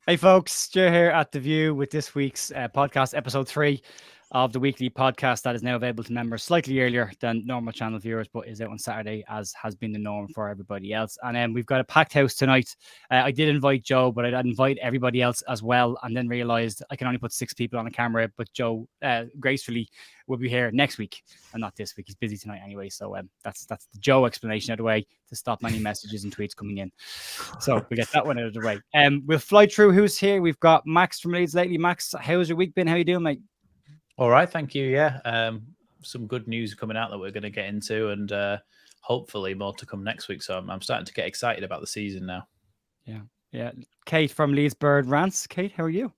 Hey folks, Stu here at The View with this week's podcast, episode 3 of the weekly podcast that is now available to members slightly earlier than normal channel viewers, but is out on Saturday as has been the norm for everybody else. And we've got a packed house tonight. I did invite Joe, but I'd invite everybody else as well, and then realized I can only put 6 people on a camera, but Joe gracefully will be here next week and not this week. He's busy tonight anyway, so that's the Joe explanation out of the way to stop any messages and tweets coming in. So we get that one out of the way. We'll fly through who's here. We've got Max from Leeds lately. Max, how's your week been? How you doing, mate? All right, thank you. Yeah, some good news coming out that we're going to get into, and hopefully more to come next week. So I'm starting to get excited about the season now. Yeah. Kate from Leeds Bird Rants. Kate, how are you?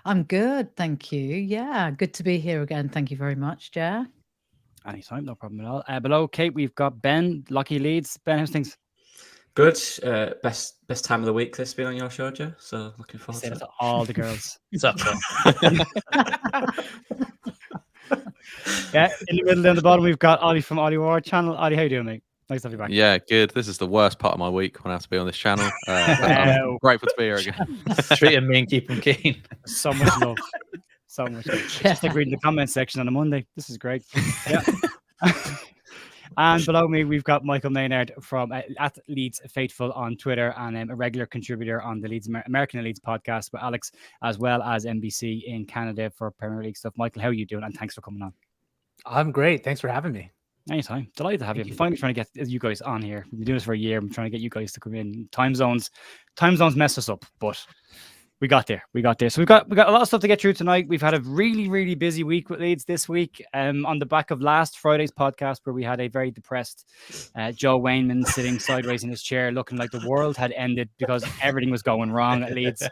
I'm good, thank you. Yeah, good to be here again. Thank you very much, Jer. Anytime, no problem at all. Below Kate, we've got Ben, Lucky Leeds. Ben, how's things? Good. Best time of the week this been on your show, Joe. So looking forward Say to that it. to all the girls. Yeah, in the middle down the bottom, we've got Ollie from Ollie Ward channel. Ollie, how you doing, mate? Nice to have you back. Yeah, good. This is the worst part of my week when I have to be on this channel. I'm grateful to be here again. Treat him mean, keep him keen. So much love. So much love. Just like reading the comment section on a Monday. This is great. Yeah. And below me, we've got Michael Maynard from at Leeds Faithful on Twitter, and a regular contributor on the Leeds American Leeds podcast with Alex, as well as NBC in Canada for Premier League stuff. Michael, how are you doing? And thanks for coming on. I'm great. Thanks for having me. Anytime. Delighted to have you. I'm finally trying to get you guys on here. We've been doing this for a year. I'm trying to get you guys to come in. Time zones mess us up, but we got there. So we've got a lot of stuff to get through tonight. We've had a really, really busy week with Leeds this week. On the back of last Friday's podcast, where we had a very depressed Joe Wayneman sitting sideways in his chair, looking like the world had ended because everything was going wrong at Leeds.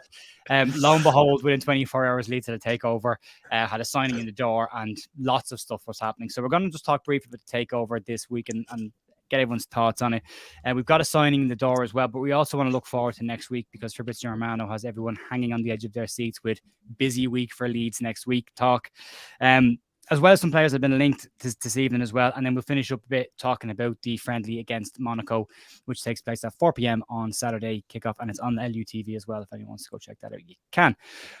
Lo and behold, within 24 hours, Leeds had a takeover, had a signing in the door, and lots of stuff was happening. So we're going to just talk briefly about the takeover this week and get everyone's thoughts on it. We've got a signing in the door as well, but we also want to look forward to next week because Fabrizio Romano has everyone hanging on the edge of their seats with busy week for Leeds next week talk. As well as some players have been linked this evening as well. And then we'll finish up a bit talking about the friendly against Monaco, which takes place at 4 p.m. on Saturday kickoff. And it's on the LUTV as well. If anyone wants to go check that out, you can.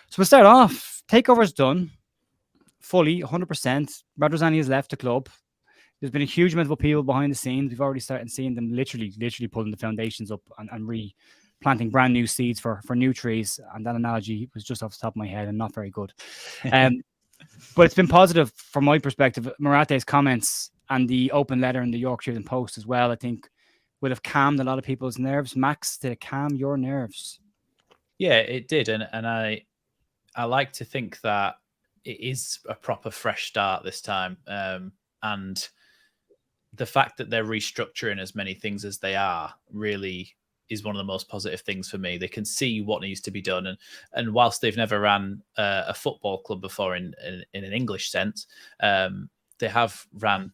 So we'll start off. Takeover's done fully, 100%. Radrizzani has left the club. There's been a huge amount of people behind the scenes. We've already started seeing them literally pulling the foundations up and replanting brand new seeds for new trees. And that analogy was just off the top of my head and not very good. But it's been positive from my perspective. Marate's comments and the open letter in the Yorkshire Post as well, I think, would have calmed a lot of people's nerves. Max, did it calm your nerves? Yeah, it did. And I like to think that it is a proper fresh start this time. And the fact that they're restructuring as many things as they are really is one of the most positive things for me. They can see what needs to be done. And whilst they've never ran a football club before in an English sense, they have ran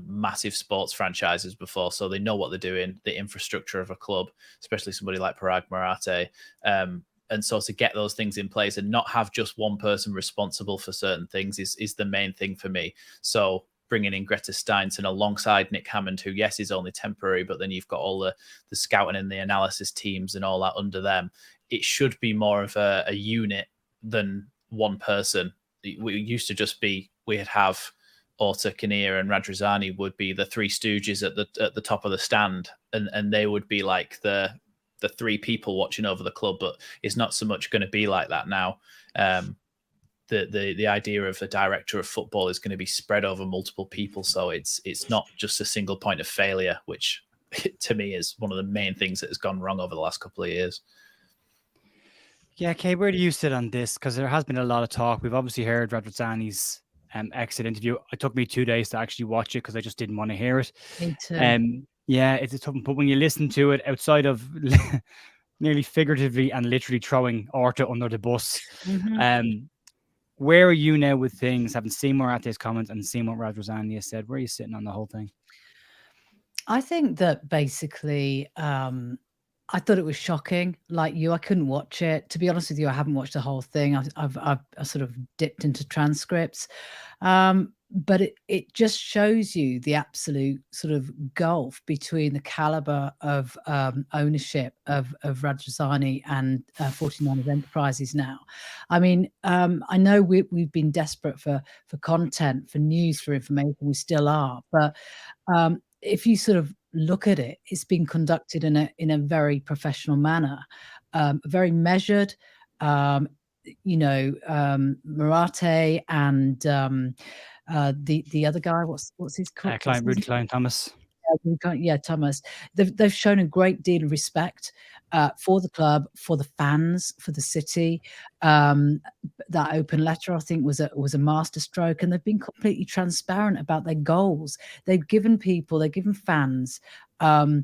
massive sports franchises before. So they know what they're doing, the infrastructure of a club, especially somebody like Parag Marate. And so to get those things in place and not have just one person responsible for certain things is the main thing for me. So bringing in Greta Steinson alongside Nick Hammond, who, yes, is only temporary, but then you've got all the scouting and the analysis teams and all that under them. It should be more of a unit than one person. We used to just be, we'd have Orta, Kinnear and Radrizzani would be the three stooges at the top of the stand, and they would be like the three people watching over the club, but it's not so much going to be like that now. The idea of a director of football is going to be spread over multiple people. So it's not just a single point of failure, which to me is one of the main things that has gone wrong over the last couple of years. Yeah, Kay, where do you sit on this? Because there has been a lot of talk. We've obviously heard Radrizzani's exit interview. It took me 2 days to actually watch it because I just didn't want to hear it. Me too. Yeah, it's a tough one. But when you listen to it, outside of nearly figuratively and literally throwing Orta under the bus, where are you now with things? Having seen Marate's comments and seen what Radrizzani has said, where are you sitting on the whole thing? I think that basically, I thought it was shocking. Like you, I couldn't watch it. To be honest with you, I haven't watched the whole thing. I've sort of dipped into transcripts. but it just shows you the absolute sort of gulf between the caliber of ownership of Radrizzani and 49ers Enterprises now. I mean, I know we've been desperate for content, for news, for information. We still are, but if you sort of look at it, it's been conducted in a very professional manner, very measured. Murate and the other guy, what's his called? Rudy Klein Thomas. Yeah, Thomas. They've shown a great deal of respect for the club, for the fans, for the city. That open letter, I think, was a masterstroke, and they've been completely transparent about their goals. They've given fans a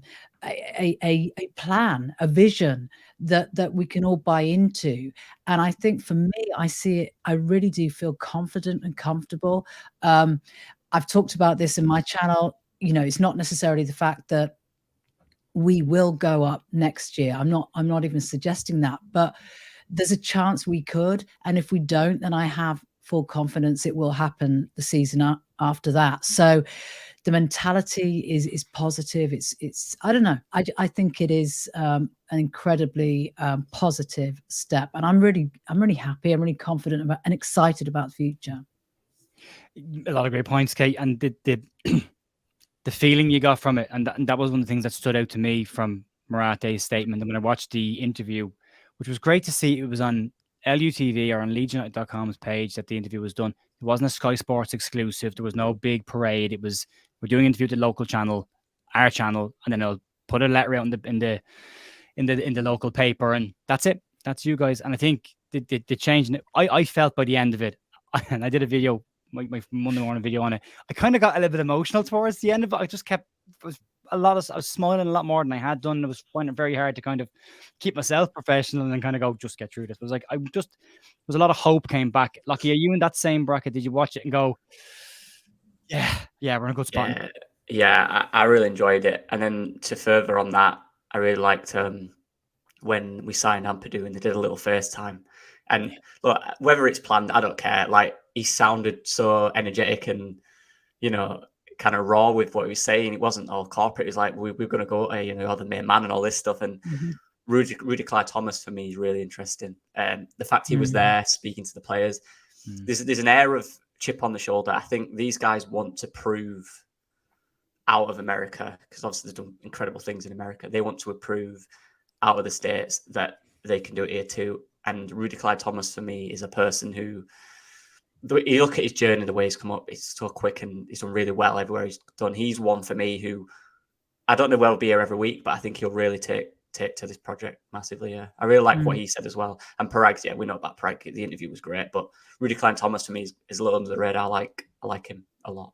plan, a vision that we can all buy into. And I think for me, I see it, I really do feel confident and comfortable. I've talked about this in my channel. It's not necessarily the fact that we will go up next year. I'm not even suggesting that, but there's a chance we could. And if we don't, then I have full confidence it will happen the season after that. So the mentality is positive. It's I don't know. I think it is an incredibly positive step, and I'm really happy. I'm really confident about and excited about the future. A lot of great points, Kate, and the feeling you got from it, and that was one of the things that stood out to me from Murate's statement. And when I watched the interview, which was great to see, it was on LUTV or on LeedsUnited.com's page that the interview was done. It wasn't a Sky Sports exclusive. There was no big parade. It was, we're doing an interview at the local channel, our channel, and then I'll put a letter out in the local paper, and that's it. That's you guys. And I think the change, I felt by the end of it, and I did a video, my Monday morning video on it. I kind of got a little bit emotional towards the end of it. I just kept, I was smiling a lot more than I had done. I was finding it very hard to kind of keep myself professional and then kind of go, just get through this. It was like, there was a lot of hope came back. Lucky, are you in that same bracket? Did you watch it and go, yeah, we're in a good spot? Yeah, I really enjoyed it. And then to further on that, I really liked when we signed Ampadu and they did a little FaceTime. And look, whether it's planned, I don't care. Like, he sounded so energetic and, kind of raw with what he was saying. It wasn't all corporate. It was like, we're going to go, you're the main man and all this stuff. And Rudy Klein Thomas, for me, is really interesting. The fact he was there speaking to the players, there's an air of chip on the shoulder. I think these guys want to prove out of America, because obviously they've done incredible things in America. They want to prove out of the States that they can do it here too. And Rudy Klein Thomas, for me, is a person who, you look at his journey, the way he's come up, it's so quick and he's done really well everywhere he's done. He's one for me who, I don't know where he'll be here every week, but I think he'll really take to this project massively. Yeah, I really like what he said as well. And Parag, we know about Parag. The interview was great, but Rudy Klein Thomas for me is a little under the radar. I like him a lot.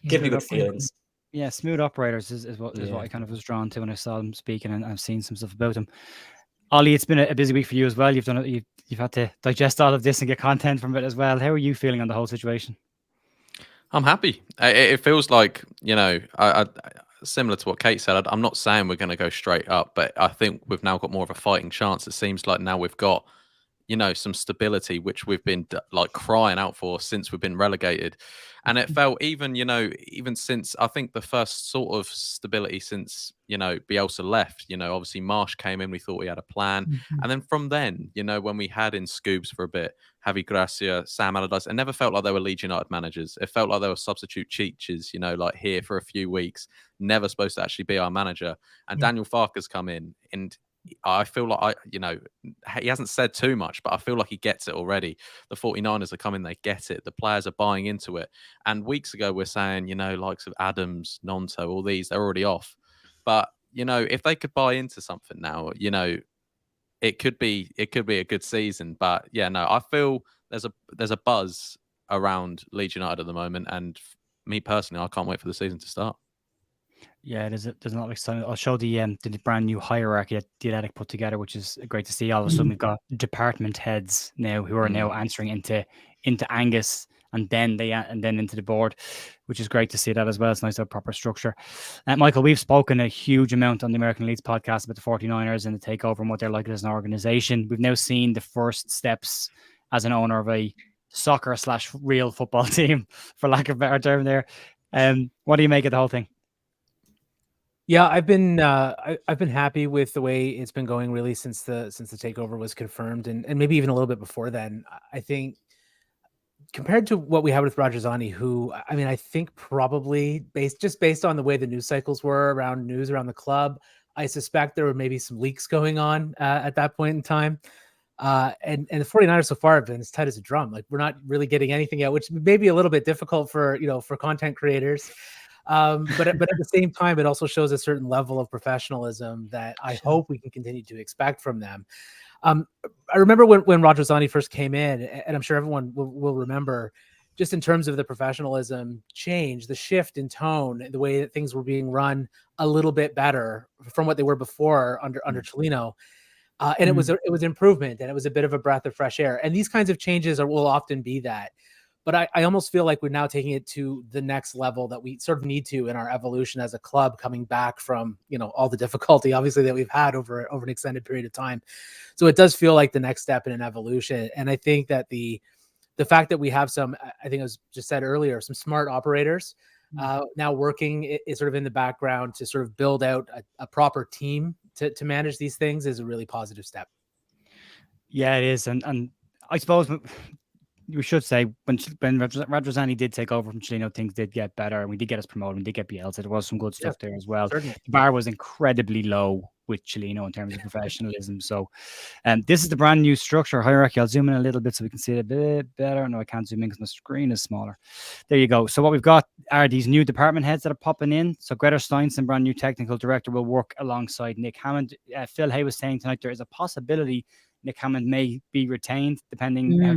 Give me good feelings. Yeah, smooth operators is what I kind of was drawn to when I saw him speaking, and I've seen some stuff about him. Ollie, it's been a busy week for you as well. You've had to digest all of this and get content from it as well. How are you feeling on the whole situation? I'm happy. It feels like, I similar to what Kate said, I'm not saying we're going to go straight up, but I think we've now got more of a fighting chance. It seems like now we've got, some stability, which we've been like crying out for since we've been relegated. And it felt even since, I think the first sort of stability since, Bielsa left, obviously Marsh came in, we thought we had a plan. And then from then, when we had in Scoobs for a bit, Javi Gracia, Sam Allardyce, it never felt like they were Leeds United managers. It felt like they were substitute cheaters, like here for a few weeks, never supposed to actually be our manager. And Daniel Farke's come in, and I feel like he hasn't said too much, but I feel like he gets it already. The 49ers are coming, they get it. The players are buying into it. And weeks ago, we're saying, likes of Adams, Gnonto, all these, they're already off. But, if they could buy into something now, it could be a good season. But yeah, no, I feel there's a buzz around Leeds United at the moment. And me personally, I can't wait for the season to start. Yeah, there's a lot of excitement. I'll show the brand new hierarchy that the Athletic put together, which is great to see. All of a sudden, we've got department heads now who are now answering into Angus, and then into the board, which is great to see that as well. It's nice to have proper structure. Michael, we've spoken a huge amount on the American Leeds podcast about the 49ers and the takeover and what they're like as an organization. We've now seen the first steps as an owner of a soccer / real football team, for lack of a better term there. What do you make of the whole thing? Yeah, I've been happy with the way it's been going really since the takeover was confirmed, and maybe even a little bit before then. I think compared to what we had with Rajazani, who, I mean, I think probably based on the way the news cycles were around the club, I suspect there were maybe some leaks going on at that point in time. And the 49ers so far have been as tight as a drum. Like, we're not really getting anything out, which may be a little bit difficult for content creators. But at the same time, it also shows a certain level of professionalism that I hope we can continue to expect from them. I remember when Rajazani first came in, and I'm sure everyone will remember, just in terms of the professionalism change, the shift in tone, the way that things were being run a little bit better from what they were before under Cellino. And it was improvement, and it was a bit of a breath of fresh air. And these kinds of changes will often be that. But I almost feel like we're now taking it to the next level that we sort of need to in our evolution as a club, coming back from, all the difficulty, obviously, that we've had over an extended period of time. So it does feel like the next step in an evolution. And I think that the fact that we have some, I think it was just said earlier, some smart operators now working is sort of in the background to sort of build out a proper team to manage these things is a really positive step. Yeah, it is. And I suppose we should say when Rajazani did take over from Cellino, things did get better, and we did get us promoted. We did get Bielsa. There was some good stuff there as well. Certainly. The bar was incredibly low with Cellino in terms of professionalism. So, this is the brand new structure hierarchy. I'll zoom in a little bit so we can see it a bit better. No, I can't zoom in because my screen is smaller. There you go. So what we've got are these new department heads that are popping in. So Greta Steinson, brand new technical director, will work alongside Nick Hammond. Phil Hay was saying tonight there is a possibility Nick Hammond may be retained, depending how.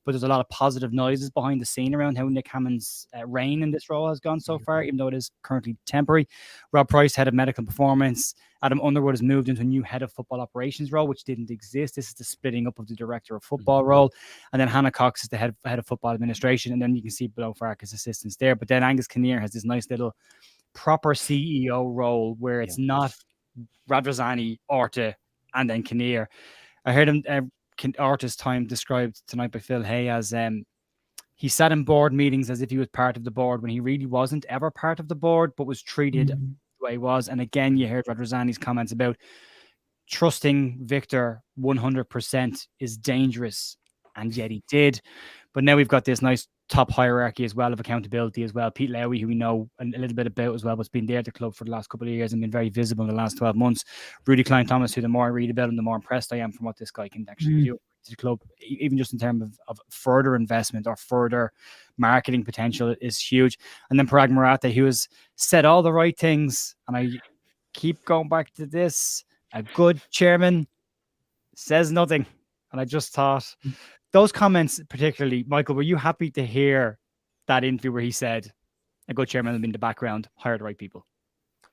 But there's a lot of positive noises behind the scene around how Nick Hammond's reign in this role has gone so far, even though it is currently temporary. Rob Price, head of medical performance. Adam Underwood has moved into a new head of football operations role, which didn't exist. This is the splitting up of the director of football role. And then Hannah Cox is the head of football administration. And then you can see below Farkas assistants there. But then Angus Kinnear has this nice little proper CEO role where it's not Rajazani, Orta, and then Kinnear. I heard him... Orta's time described tonight by Phil Hay as he sat in board meetings as if he was part of the board when he really wasn't ever part of the board, but was treated the way he was. And again, you heard Rajazani's comments about trusting Victor 100% is dangerous, and yet he did. But now we've got this nice top hierarchy as well of accountability as well. Pete Lowy, who we know a little bit about as well, but has been there at the club for the last couple of years and been very visible in the last 12 months. Rudy Klein-Thomas, who the more I read about him, the more impressed I am from what this guy can actually do to the club, even just in terms of further investment or further marketing potential is huge. And then Parag Marathe, who has said all the right things, and I keep going back to this, a good chairman says nothing. And I just thought... Those comments, particularly, Michael, were you happy to hear that interview where he said, a good chairman will be in the background, hire the right people?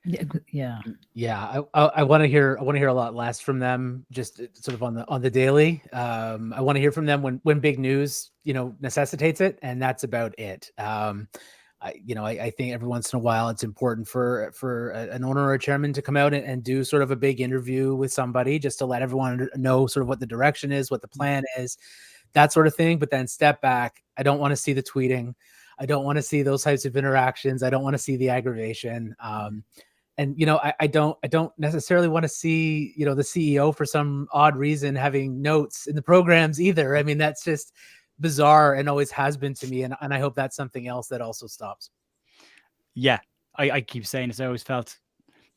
Yeah. I want to hear a lot less from them, just sort of on the daily. I want to hear from them when big news, necessitates it, and that's about it. I think every once in a while it's important for an owner or a chairman to come out and do sort of a big interview with somebody just to let everyone know sort of what the direction is, what the plan is, that sort of thing. But then step back. I don't want to see the tweeting. I don't want to see those types of interactions. I don't want to see the aggravation. And I don't necessarily want to see, the CEO for some odd reason having notes in the programs either. I mean, that's just bizarre and always has been to me. And I hope that's something else that also stops. Yeah, I keep saying this. I always felt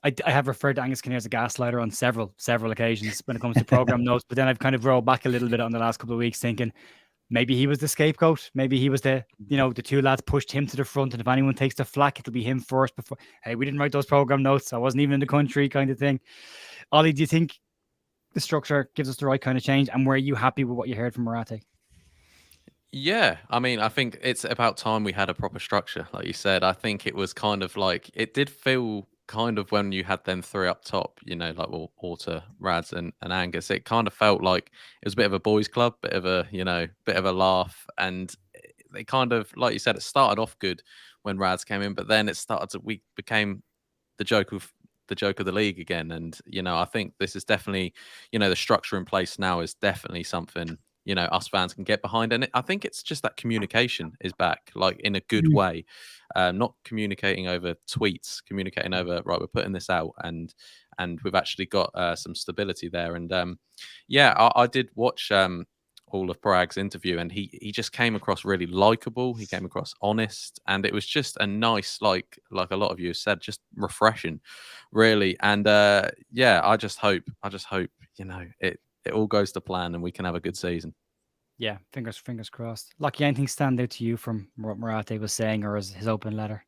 I have referred to Angus Kinnear as a gaslighter on several occasions when it comes to program notes, but then I've kind of rolled back a little bit on the last couple of weeks thinking maybe he was the scapegoat. Maybe he was the two lads pushed him to the front, and if anyone takes the flak, it'll be him first before, hey, we didn't write those program notes. I wasn't even in the country kind of thing. Ollie, do you think the structure gives us the right kind of change? And were you happy with what you heard from Marathe? Yeah, I mean, I think it's about time we had a proper structure. Like you said, I think it was kind of like, it did feel kind of when you had them three up top, like Orta, Rads and Angus, it kind of felt like it was a bit of a boys club, bit of a laugh. And they kind of, like you said, it started off good when Rads came in, but then we became the joke of the league again. And, I think this is definitely, the structure in place now is definitely something, us fans can get behind. And I think it's just that communication is back, like in a good way, not communicating over tweets, communicating over, right, we're putting this out, and we've actually got some stability there. And I did watch all of Parag's interview, and he just came across really likable. He came across honest, and it was just a nice, like a lot of you have said, just refreshing, really. And I just hope it all goes to plan and we can have a good season. Yeah, fingers crossed. Lucky, anything stand out to you from what Morate was saying or his open letter?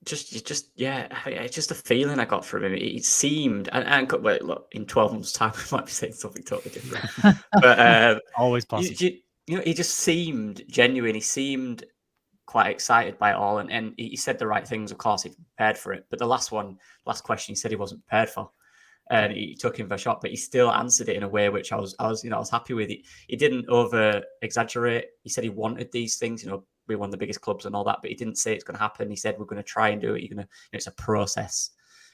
It's just a feeling I got from him. It seemed, and wait, look, in 12 months' time, we might be saying something totally different. But always possible. He just seemed genuine. He seemed quite excited by it all, and he said the right things. Of course, he prepared for it. But the last question, he said he wasn't prepared for, and he took him for a shot. But he still answered it in a way which I was happy with. He didn't over exaggerate. He said he wanted these things. We're one of the biggest clubs and all that, but he didn't say it's going to happen. He said we're going to try and do it. It's a process.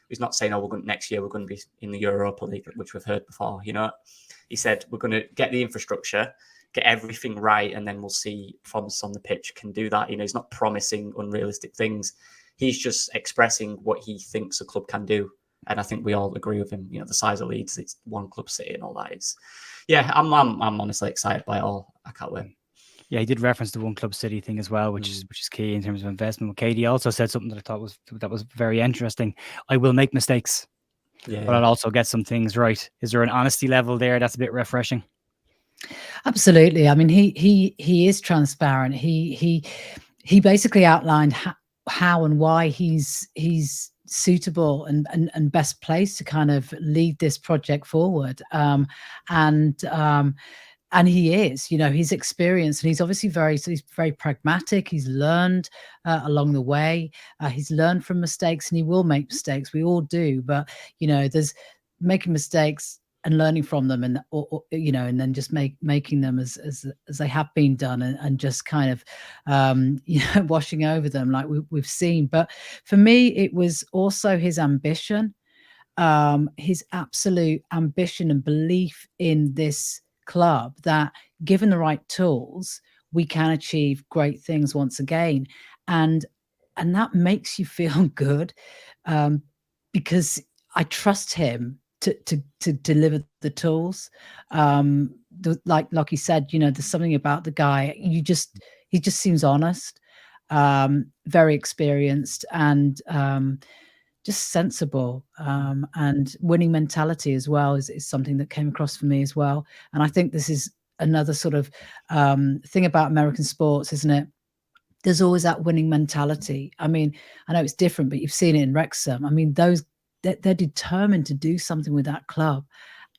He's not saying, next year we're going to be in the Europa League, which we've heard before. He said we're going to get the infrastructure, get everything right, and then we'll see performance on the pitch can do that. He's not promising unrealistic things. He's just expressing what he thinks the club can do, and I think we all agree with him. The size of Leeds, it's one club city and all that. I'm honestly excited by it all. I can't wait. Yeah, he did reference the one club city thing as well, which is key in terms of investment. Katie also said something that I thought was very interesting. I will make mistakes, but I'll also get some things right. Is there an honesty level there that's a bit refreshing? Absolutely. I mean, he is transparent. He basically outlined how and why he's suitable and best placed to kind of lead this project forward. And he is, he's experienced, and he's obviously he's very pragmatic. He's learned along the way. He's learned from mistakes, and he will make mistakes. We all do, but there's making mistakes and learning from them, and and then just making them as they have been done, and just kind of washing over them like we've seen. But for me, it was also his ambition, his absolute ambition and belief in this club, that given the right tools, we can achieve great things once again, and that makes you feel good, because I trust him to deliver the tools. Like he said, there's something about the guy. He just seems honest, very experienced, and just sensible, and winning mentality as well is something that came across for me as well. And I think this is another sort of thing about American sports, isn't it? There's always that winning mentality. I mean, I know it's different, but you've seen it in Wrexham. I mean, they're determined to do something with that club,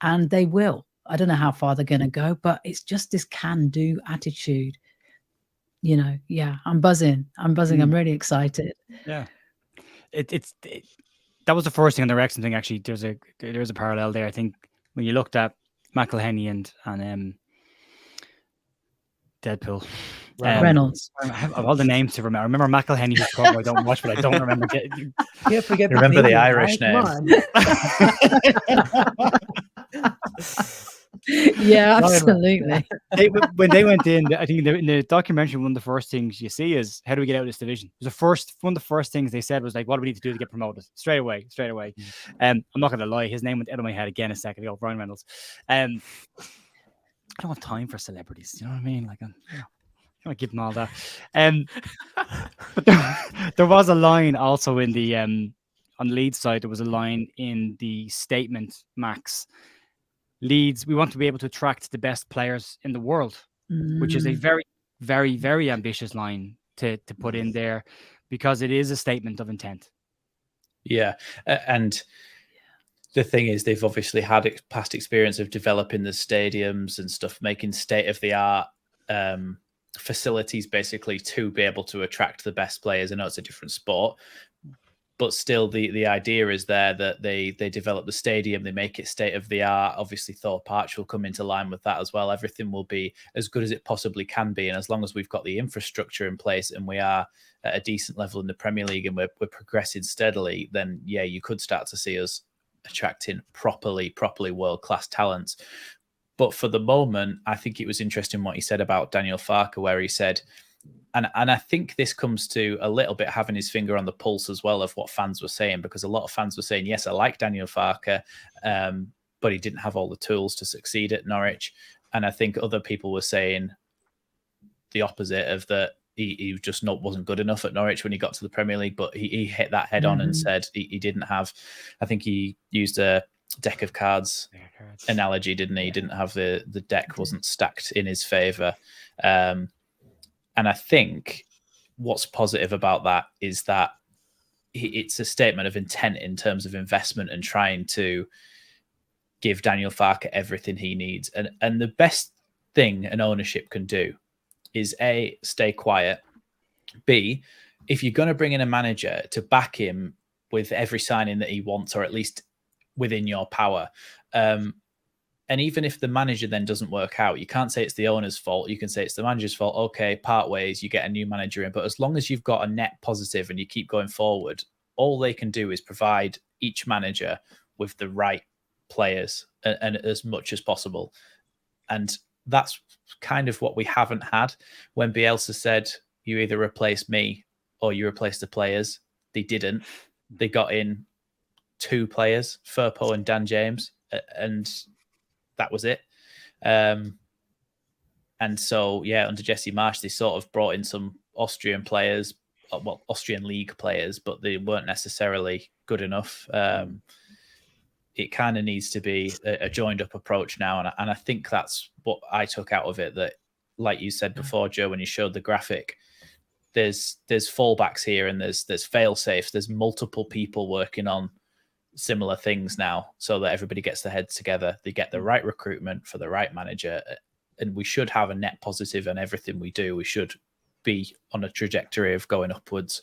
and they will. I don't know how far they're going to go, but it's just this can-do attitude. I'm buzzing. I'm really excited. Yeah. That was the first thing on the Wrexham thing. Actually, there's a parallel there. I think when you looked at McElhenney and Deadpool, Reynolds. I have all the names to remember. I remember McElhenney, who's probably I don't watch, but I don't remember. You forget. Remember the Irish name. Yeah, absolutely. When they went in, I think in the documentary, one of the first things you see is, how do we get out of this division? One of the first things they said was like, what do we need to do to get promoted? Straight away. I'm not going to lie, his name went out of my head again a second ago, Brian Reynolds. I don't have time for celebrities. You know what I mean? Like, I don't give them all that. But there was a line also in the on the Leeds side. There was a line in the statement, Max. Leeds, we want to be able to attract the best players in the world, which is a very, very, very ambitious line to put in there, because it is a statement of intent. Yeah. And the thing is, they've obviously had past experience of developing the stadiums and stuff, making state-of-the-art facilities, basically, to be able to attract the best players. I know it's a different sport, but still the idea is there that they develop the stadium, they make it state-of-the-art. Obviously, Thorpe Arch will come into line with that as well. Everything will be as good as it possibly can be. And as long as we've got the infrastructure in place and we are at a decent level in the Premier League and we're progressing steadily, then, you could start to see us attracting properly world-class talents. But for the moment, I think it was interesting what he said about Daniel Farke, where he said, and I think this comes to a little bit having his finger on the pulse as well of what fans were saying, because a lot of fans were saying, yes, I like Daniel Farke, but he didn't have all the tools to succeed at Norwich. And I think other people were saying the opposite of that. He just wasn't good enough at Norwich when he got to the Premier League, but he hit that head on and said he didn't have, I think he used a deck of cards analogy, didn't he? He didn't have the deck wasn't stacked in his favour. And I think what's positive about that is that it's a statement of intent in terms of investment and trying to give Daniel Farke everything he needs. And the best thing an ownership can do is A, stay quiet. B, if you're going to bring in a manager, to back him with every signing that he wants, or at least within your power. And even if the manager then doesn't work out, you can't say it's the owner's fault. You can say it's the manager's fault. Okay, part ways, you get a new manager in. But as long as you've got a net positive and you keep going forward, all they can do is provide each manager with the right players and as much as possible. And that's kind of what we haven't had. When Bielsa said, you either replace me or you replace the players, they didn't. They got in 2 players, Firpo and Dan James, and that was it. And so, under Jesse Marsch, they sort of brought in some Austrian players, Austrian league players, but they weren't necessarily good enough. It kind of needs to be a joined up approach now. And I think that's what I took out of it, that, like you said before, Joe, when you showed the graphic, there's fallbacks here and there's fail safes. There's multiple people working on similar things now, so that everybody gets their heads together. They get the right recruitment for the right manager, and we should have a net positive in everything we do. We should be on a trajectory of going upwards.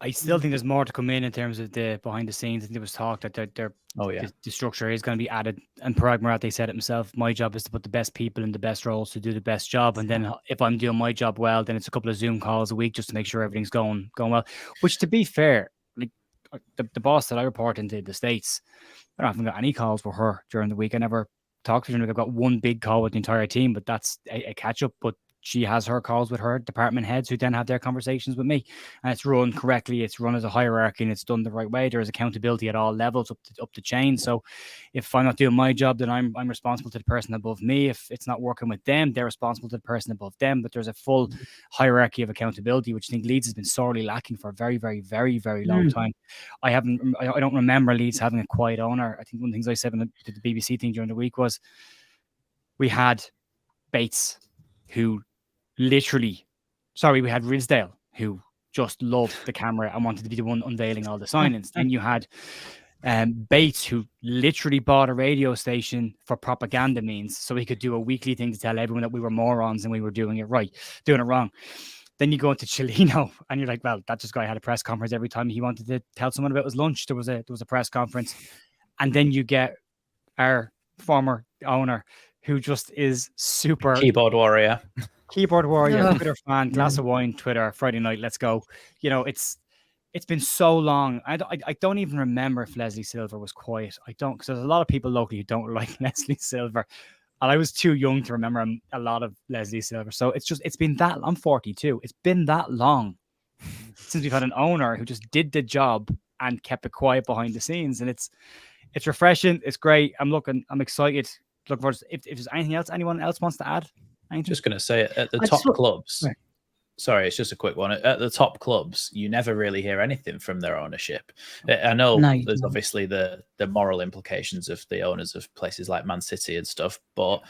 I still think there's more to come in terms of the behind the scenes. I think there was talk that the structure is going to be added. And Parag Murat, they said it himself, my job is to put the best people in the best roles to do the best job. And then if I'm doing my job well, then it's a couple of Zoom calls a week just to make sure everything's going well. Which, to be fair, like the boss that I report into the States, I haven't got any calls with her during the week. I never talked to her. I've got one big call with the entire team, but that's a catch up. But she has her calls with her department heads, who then have their conversations with me, and it's run correctly. It's run as a hierarchy, and it's done the right way. There is accountability at all levels up the chain. So if I'm not doing my job, then I'm responsible to the person above me. If it's not working with them, they're responsible to the person above them. But there's a full hierarchy of accountability, which I think Leeds has been sorely lacking for a very, very, very, very long time. I don't remember Leeds having a quiet owner. I think one of the things I said on the BBC thing during the week was we had Bates, who we had Ridsdale, who just loved the camera and wanted to be the one unveiling all the signings. Then you had Bates, who literally bought a radio station for propaganda means, so he could do a weekly thing to tell everyone that we were morons and we were doing it wrong. Then you go into Cellino and you're like, well, that just guy had a press conference every time he wanted to tell someone about his lunch. There was a press conference. And then you get our former owner, who just is super keyboard warrior, Twitter fan, glass of wine, Twitter, Friday night, let's go. It's been so long. I don't even remember if Leslie Silver was quiet. I don't, because there's a lot of people locally who don't like Leslie Silver, and I was too young to remember a lot of Leslie Silver. So it's been that. I'm 42. It's been that long since we've had an owner who just did the job and kept it quiet behind the scenes, and it's refreshing. It's great. I'm excited. Look for if there's anything else anyone else wants to add. I'm just going to say at the top clubs. Right. Sorry, it's just a quick one. At the top clubs, you never really hear anything from their ownership. I know there's obviously the moral implications of the owners of places like Man City and stuff, but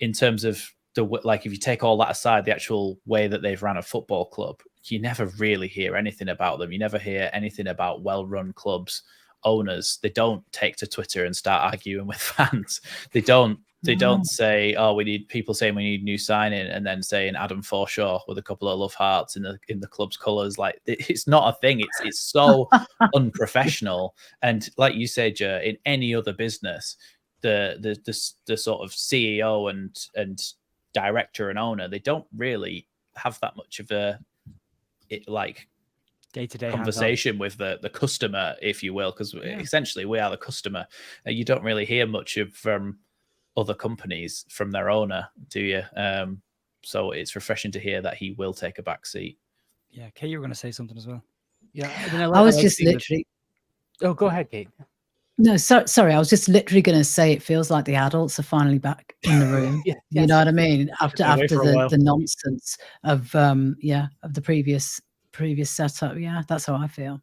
in terms of if you take all that aside, the actual way that they've ran a football club, you never really hear anything about them. You never hear anything about well-run clubs. Owners, they don't take to Twitter and start arguing with fans. They don't say, oh, we need people saying we need new signing and then saying Adam Forshaw with a couple of love hearts in the club's colours. Like, it's not a thing. It's so unprofessional. And like you said, Joe, in any other business, the sort of CEO and director and owner, they don't really have that much of day-to-day conversation with the customer, if you will, because essentially we are the customer. You don't really hear much of other companies from their owner, do you? So it's refreshing to hear that he will take a back seat. Yeah, Kate, you were going to say something as well. Yeah, I mean, I was just literally. Oh, go ahead, Kate. No, sorry. I was just literally going to say it feels like the adults are finally back in the room. Yes. You know what I mean? After the nonsense of the previous setup. Yeah, that's how I feel.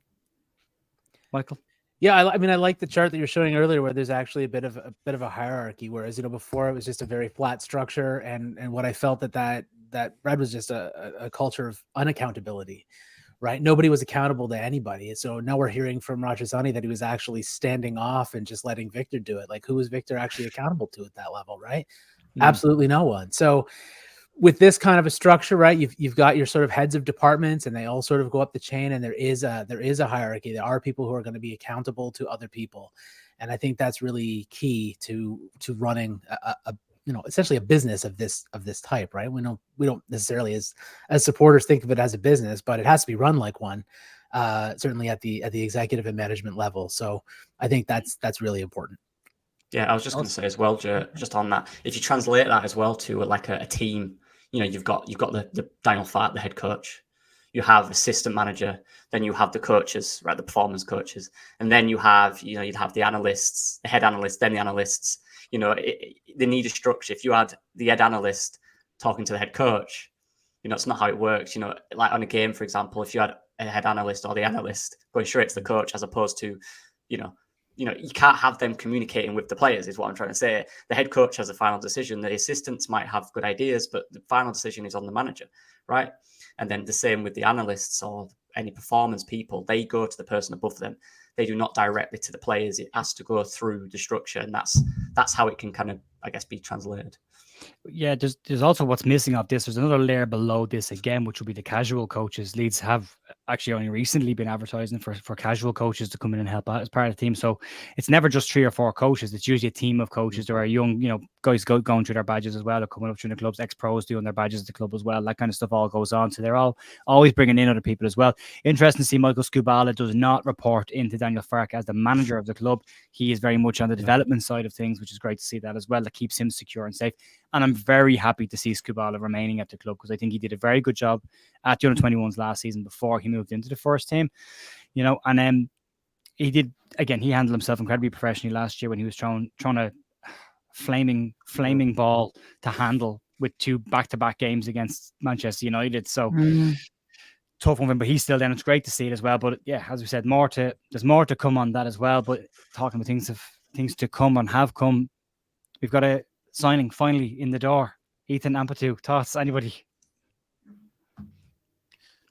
Michael. Yeah, I mean, I like the chart that you're showing earlier, where there's actually a bit of a hierarchy. Whereas before it was just a very flat structure, and what I felt that bred was just a culture of unaccountability. Right. Nobody was accountable to anybody. So now we're hearing from Rajasani that he was actually standing off and just letting Victor do it. Like, who was Victor actually accountable to at that level? Right. Absolutely no one. So with this kind of a structure, right, you've got your sort of heads of departments, and they all sort of go up the chain, and there is a hierarchy. There are people who are going to be accountable to other people. And I think that's really key to running a essentially a business of this type, right? We don't necessarily as supporters think of it as a business, but it has to be run like one, certainly at the executive and management level. So I think that's really important. Yeah, I was just going to say as well, just on that, if you translate that as well to like a team, you've got the Daniel Fart, the head coach, you have assistant manager, then you have the coaches, right, the performance coaches, and then you have you'd have the analysts, the head analysts, then the analysts. They need a structure. If you had the head analyst talking to the head coach, it's not how it works. Like on a game, for example, if you had a head analyst or the analyst going straight to the coach, as opposed to, you can't have them communicating with the players, is what I'm trying to say. The head coach has a final decision. The assistants might have good ideas, but the final decision is on the manager, right? And then the same with the analysts or any performance people. They go to the person above them. They do not directly to the players. It has to go through the structure, and that's how it can kind of, I guess, be translated. Yeah, there's also what's missing of this. There's another layer below this again, which will be the casual coaches. Leeds have actually only recently been advertising for casual coaches to come in and help out as part of the team. So it's never just 3 or 4 coaches. It's usually a team of coaches. There are young, guys going through their badges as well. They're coming up through the clubs, ex-pros doing their badges at the club as well. That kind of stuff all goes on. So they're all always bringing in other people as well. Interesting to see Michael Skubala does not report into Daniel Farke as the manager of the club. He is very much on the development side of things, which is great to see that as well. That keeps him secure and safe. And I'm very happy to see Skubala remaining at the club, because I think he did a very good job at the under-21s last season before he moved into the first team, and he did, again, he handled himself incredibly professionally last year when he was trying a flaming ball to handle with 2 back-to-back games against Manchester United. So tough one, but he's still there. It's great to see it as well. But yeah, as we said, there's more to come on that as well. But talking about things to come and have come, we've got a signing finally in the door. Ethan Ampadu, thoughts? Anybody?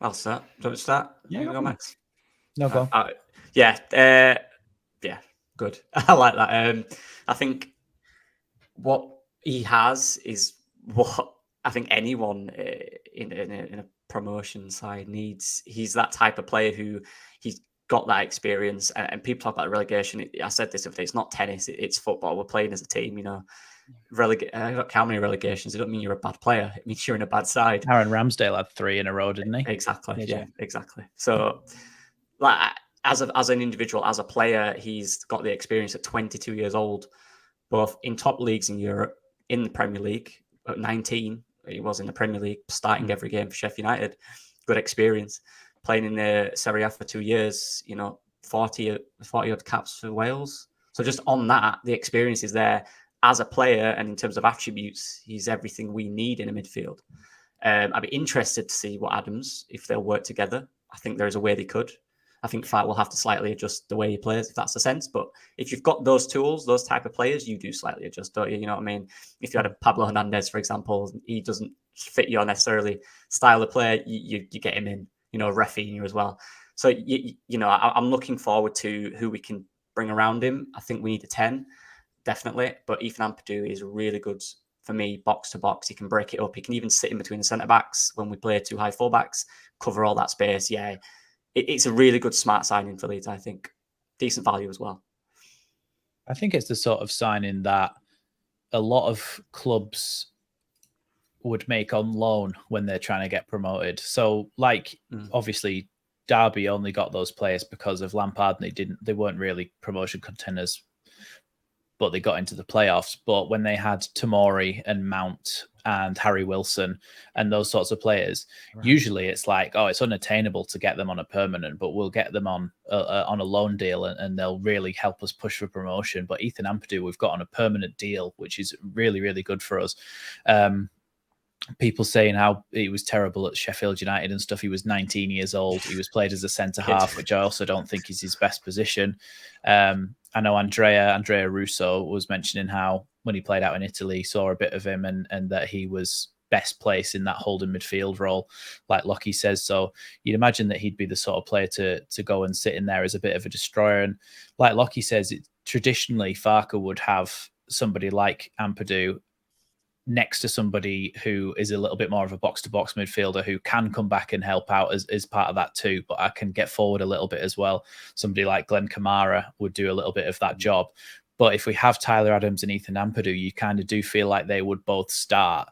I'll start. Do you want to start? Yeah, go Max. No, go. Yeah, good. I like that. I think what he has is what I think anyone in a promotion side needs. He's that type of player who he's got that experience, and people talk about relegation. I said this, it's not tennis, it's football. We're playing as a team, I don't count many relegations. It doesn't mean you're a bad player. It means you're in a bad side. Aaron Ramsdale had 3 in a row, didn't he? Exactly. Yeah, exactly. So, like, as an individual, as a player, he's got the experience at 22 years old, both in top leagues in Europe, in the Premier League. At 19, he was in the Premier League, starting every game for Sheffield United. Good experience. Playing in the Serie A for 2 years, 40 odd caps for Wales. So just on that, the experience is there. As a player, and in terms of attributes, he's everything we need in a midfield. I'd be interested to see what Adams, if they'll work together. I think there is a way they could. I think Fat will have to slightly adjust the way he plays, if that's the sense. But if you've got those tools, those type of players, you do slightly adjust, don't you? You know what I mean? If you had a Pablo Hernandez, for example, he doesn't fit your necessarily style of play, you get him in, Rafinha as well. So, I'm looking forward to who we can bring around him. I think we need a 10. Definitely, but Ethan Ampadu is really good for me, box to box. He can break it up. He can even sit in between the centre backs when we play 2 high fullbacks, cover all that space. Yeah, it's a really good, smart signing for Leeds. I think decent value as well. I think it's the sort of signing that a lot of clubs would make on loan when they're trying to get promoted. So, obviously, Derby only got those players because of Lampard, and they weren't really promotion contenders, but they got into the playoffs. But when they had Tomori and Mount and Harry Wilson and those sorts of players, usually it's like, oh, it's unattainable to get them on a permanent, but we'll get them on a loan deal, and they'll really help us push for promotion. But Ethan Ampadu, we've got on a permanent deal, which is really, really good for us. People saying how he was terrible at Sheffield United and stuff. He was 19 years old. He was played as a centre half, which I also don't think is his best position. I know Andrea Russo was mentioning how when he played out in Italy, saw a bit of him and that he was best placed in that holding midfield role, like Lockie says. So you'd imagine that he'd be the sort of player to go and sit in there as a bit of a destroyer. And like Lockie says, traditionally Farke would have somebody like Ampadu next to somebody who is a little bit more of a box-to-box midfielder who can come back and help out as part of that too, but I can get forward a little bit as well. Somebody like Glenn Kamara would do a little bit of that job. But if we have Tyler Adams and Ethan Ampadu, you kind of do feel like they would both start.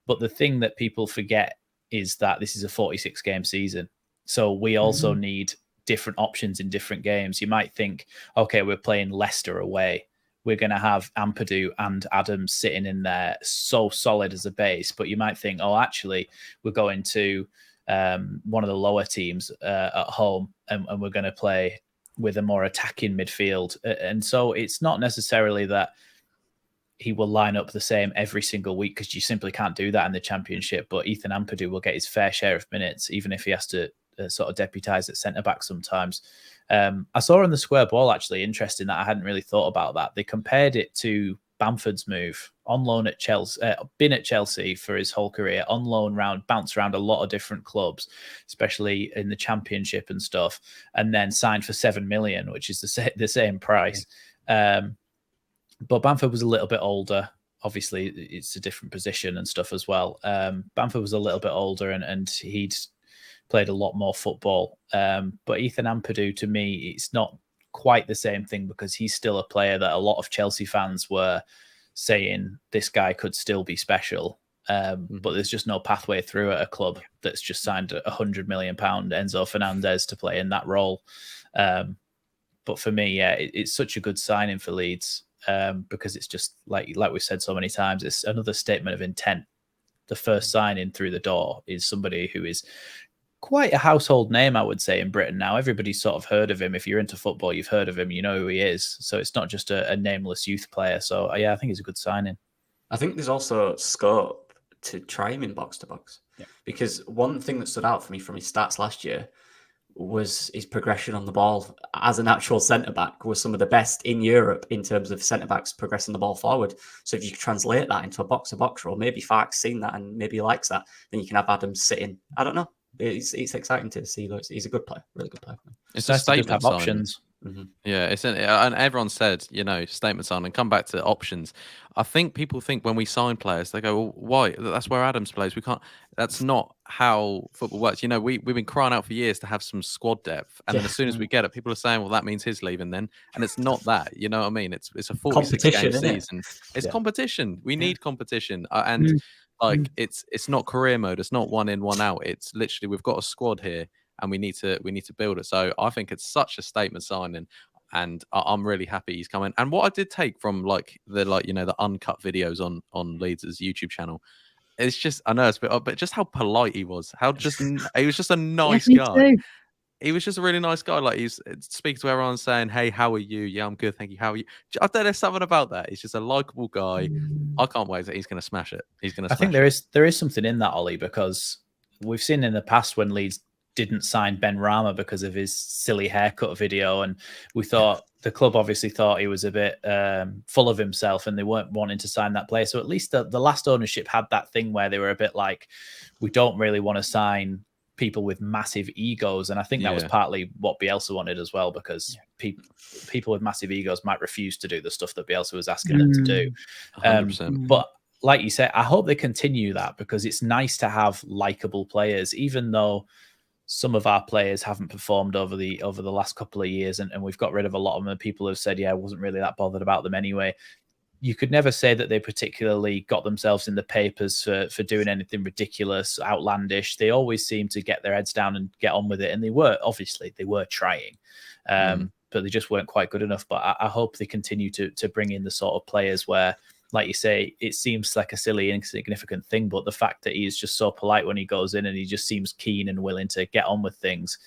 But the thing that people forget is that this is a 46-game season. So we also need different options in different games. You might think, okay, we're playing Leicester away. We're going to have Ampadu and Adams sitting in there so solid as a base. But you might think, oh, actually, we're going to one of the lower teams at home and we're going to play with a more attacking midfield. And so it's not necessarily that he will line up the same every single week, because you simply can't do that in the Championship. But Ethan Ampadu will get his fair share of minutes, even if he has to sort of deputise at centre-back sometimes. I saw on the Square Ball, actually, interesting that I hadn't really thought about that. They compared it to Bamford's move on loan at Chelsea, been at Chelsea for his whole career, on loan bounced around a lot of different clubs, especially in the Championship and stuff, and then signed for 7 million, which is the same price. But Bamford was a little bit older. Obviously, it's a different position and stuff as well. Bamford was a little bit older and he'd played a lot more football. But Ethan Ampadu, to me, it's not quite the same thing, because he's still a player that a lot of Chelsea fans were saying this guy could still be special. But there's just no pathway through at a club that's just signed a £100 million Enzo Fernandez to play in that role. But for me, yeah, it's such a good signing for Leeds, because it's just like we've said so many times, it's another statement of intent. The first signing through the door is somebody who is quite a household name, I would say, in Britain now. Everybody's sort of heard of him. If you're into football, you've heard of him, you know who he is. So it's not just a nameless youth player. So yeah, I think he's a good signing. I think there's also scope to try him in box-to-box. Yeah. Because one thing that stood out for me from his stats last year was his progression on the ball as an actual centre-back was some of the best in Europe in terms of centre-backs progressing the ball forward. So if you translate that into a box-to-box role, maybe Farke's seen that and maybe he likes that, then you can have Adams sitting. I don't know. It's exciting to see. He's a good player, really good player. It's a statement have options. Yeah, and everyone said, statements on and come back to options. I think people think when we sign players, they go, well, why? That's where Adams plays. We can't. That's not how football works. We've been crying out for years to have some squad depth, and then as soon as we get it, people are saying, well, that means he's leaving then, and it's not that. You know what I mean? It's a 46-game season. It's competition. We need competition, and it's not career mode. It's not one in, one out. It's literally we've got a squad here. And we need to build it. So I think it's such a statement signing, and I'm really happy he's coming. And what I did take from the uncut videos on Leeds' YouTube channel, it's just, I know it's a bit odd, but just how polite he was. He was just a nice guy. Too. He was just a really nice guy. Like he's speaking to everyone saying, "Hey, how are you? Yeah, I'm good, thank you. How are you?" I think there's something about that. He's just a likable guy. I can't wait that he's going to smash it. I think there is something in that, Ollie, because we've seen in the past when Leeds didn't sign Ben Rama because of his silly haircut video, and we thought the club obviously thought he was a bit full of himself and they weren't wanting to sign that player. So at least the last ownership had that thing where they were a bit like, we don't really want to sign people with massive egos, and I think that was partly what Bielsa wanted as well, because people with massive egos might refuse to do the stuff that Bielsa was asking them to do. 100%. But like you said, I hope they continue that, because it's nice to have likable players, even though some of our players haven't performed over the last couple of years, and we've got rid of a lot of them. And people have said, I wasn't really that bothered about them anyway. you could never say that they particularly got themselves in the papers for doing anything ridiculous, outlandish. They always seem to get their heads down and get on with it. And they were trying, but they just weren't quite good enough. But I hope they continue to bring in the sort of players where, like you say, it seems like a silly, insignificant thing, but the fact that he's just so polite when he goes in and he just seems keen and willing to get on with things,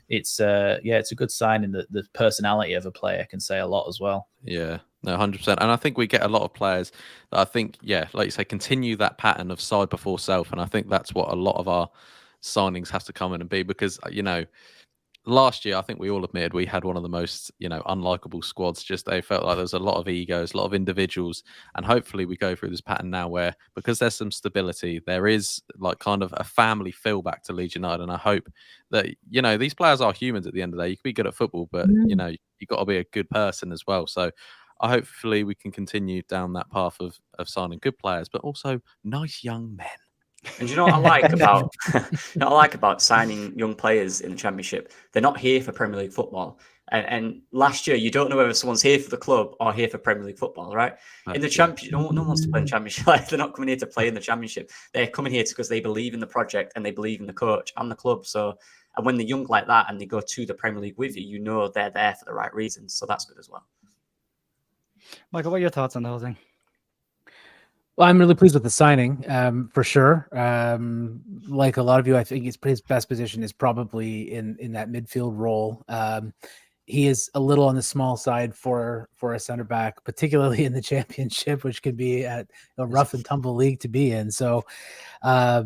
it's a good sign. And the personality of a player can say a lot as well. Yeah, no, 100%. And I think we get a lot of players that I think, like you say, continue that pattern of side before self. And I think that's what a lot of our signings has to come in and be, because, last year, I think we all admitted we had one of the most, unlikable squads. Just they felt like there was a lot of egos, a lot of individuals. And hopefully we go through this pattern now where, because there's some stability, there is like kind of a family feel back to Leeds United. And I hope that, these players are humans at the end of the day. You can be good at football, but, you've got to be a good person as well. So hopefully we can continue down that path of signing good players, but also nice young men. And you know what I like about signing young players in the Championship? They're not here for Premier League football. And last year, you don't know whether someone's here for the club or here for Premier League football, right? In the Championship, no one wants to play in the Championship. They're not coming here to play in the Championship. They're coming here because they believe in the project and they believe in the coach and the club. So, and when they're young like that and they go to the Premier League with you, they're there for the right reasons. So that's good as well. Michael, what are your thoughts on the whole thing? Well, I'm really pleased with the signing, for sure. Like a lot of you, I think his best position is probably in that midfield role. He is a little on the small side for a center back, particularly in the Championship, which can be a rough and tumble league to be in. So, I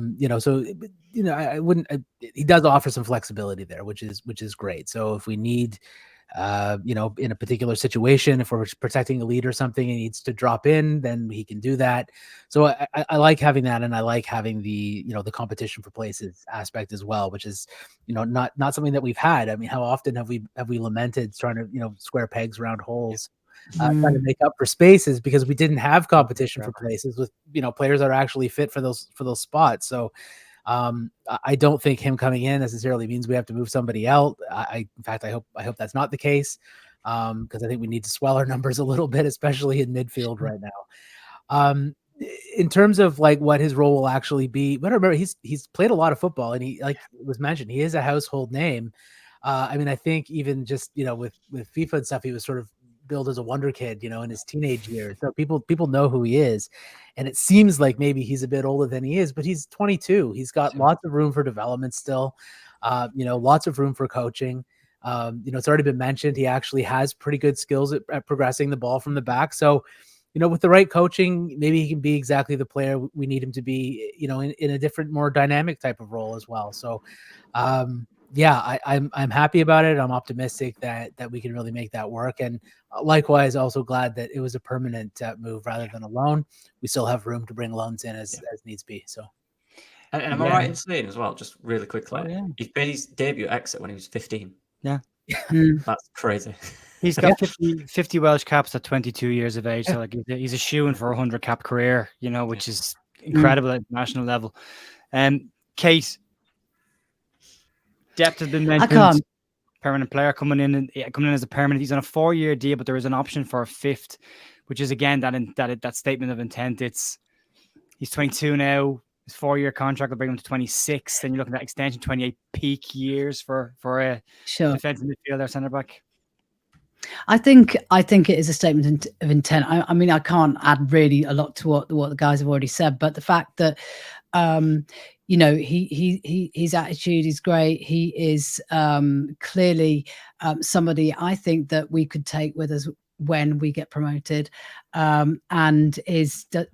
wouldn't. He does offer some flexibility there, which is great. So if we need, in a particular situation, if we're protecting a lead or something, he needs to drop in, then he can do that. So I like having that, and I like having the competition for places aspect as well, which is not something that we've had. I mean, how often have we lamented trying to square pegs around holes, trying to make up for spaces because we didn't have competition for places with players that are actually fit for those spots. So I don't think him coming in necessarily means we have to move somebody out. In fact, I hope that's not the case, because I think we need to swell our numbers a little bit, especially in midfield right now. In terms of like what his role will actually be, but remember he's played a lot of football, and he, like was mentioned, he is a household name. I mean, I think even just with FIFA and stuff, he was sort of billed as a wonder kid, in his teenage years. So people know who he is, and it seems like maybe he's a bit older than he is, but he's 22. He's got lots of room for development still, lots of room for coaching. It's already been mentioned he actually has pretty good skills at progressing the ball from the back. So, with the right coaching, maybe he can be exactly the player we need him to be, in a different, more dynamic type of role as well. So, I'm happy about it. I'm optimistic that we can really make that work. And likewise, also glad that it was a permanent move rather than a loan. We still have room to bring loans in as needs be. So, and am I right in saying as well, just really quickly, he made his debut exit when he was 15. Yeah. That's crazy. He's got 50 Welsh caps at 22 years of age. So like he's a shoo-in for a 100 cap career, which is incredible at national level. Kate, depth has been mentioned. Permanent player coming in as a permanent. He's on a 4-year deal, but there is an option for a 5th, which is again that statement of intent. He's 22 now. His 4-year contract will bring him to 26. Then you're looking at extension, 28 peak years for a defensive midfielder, centre back. I think it is a statement of intent. I mean, I can't add really a lot to what the guys have already said, but the fact that his attitude is great. He is clearly somebody I think that we could take with us when we get promoted, and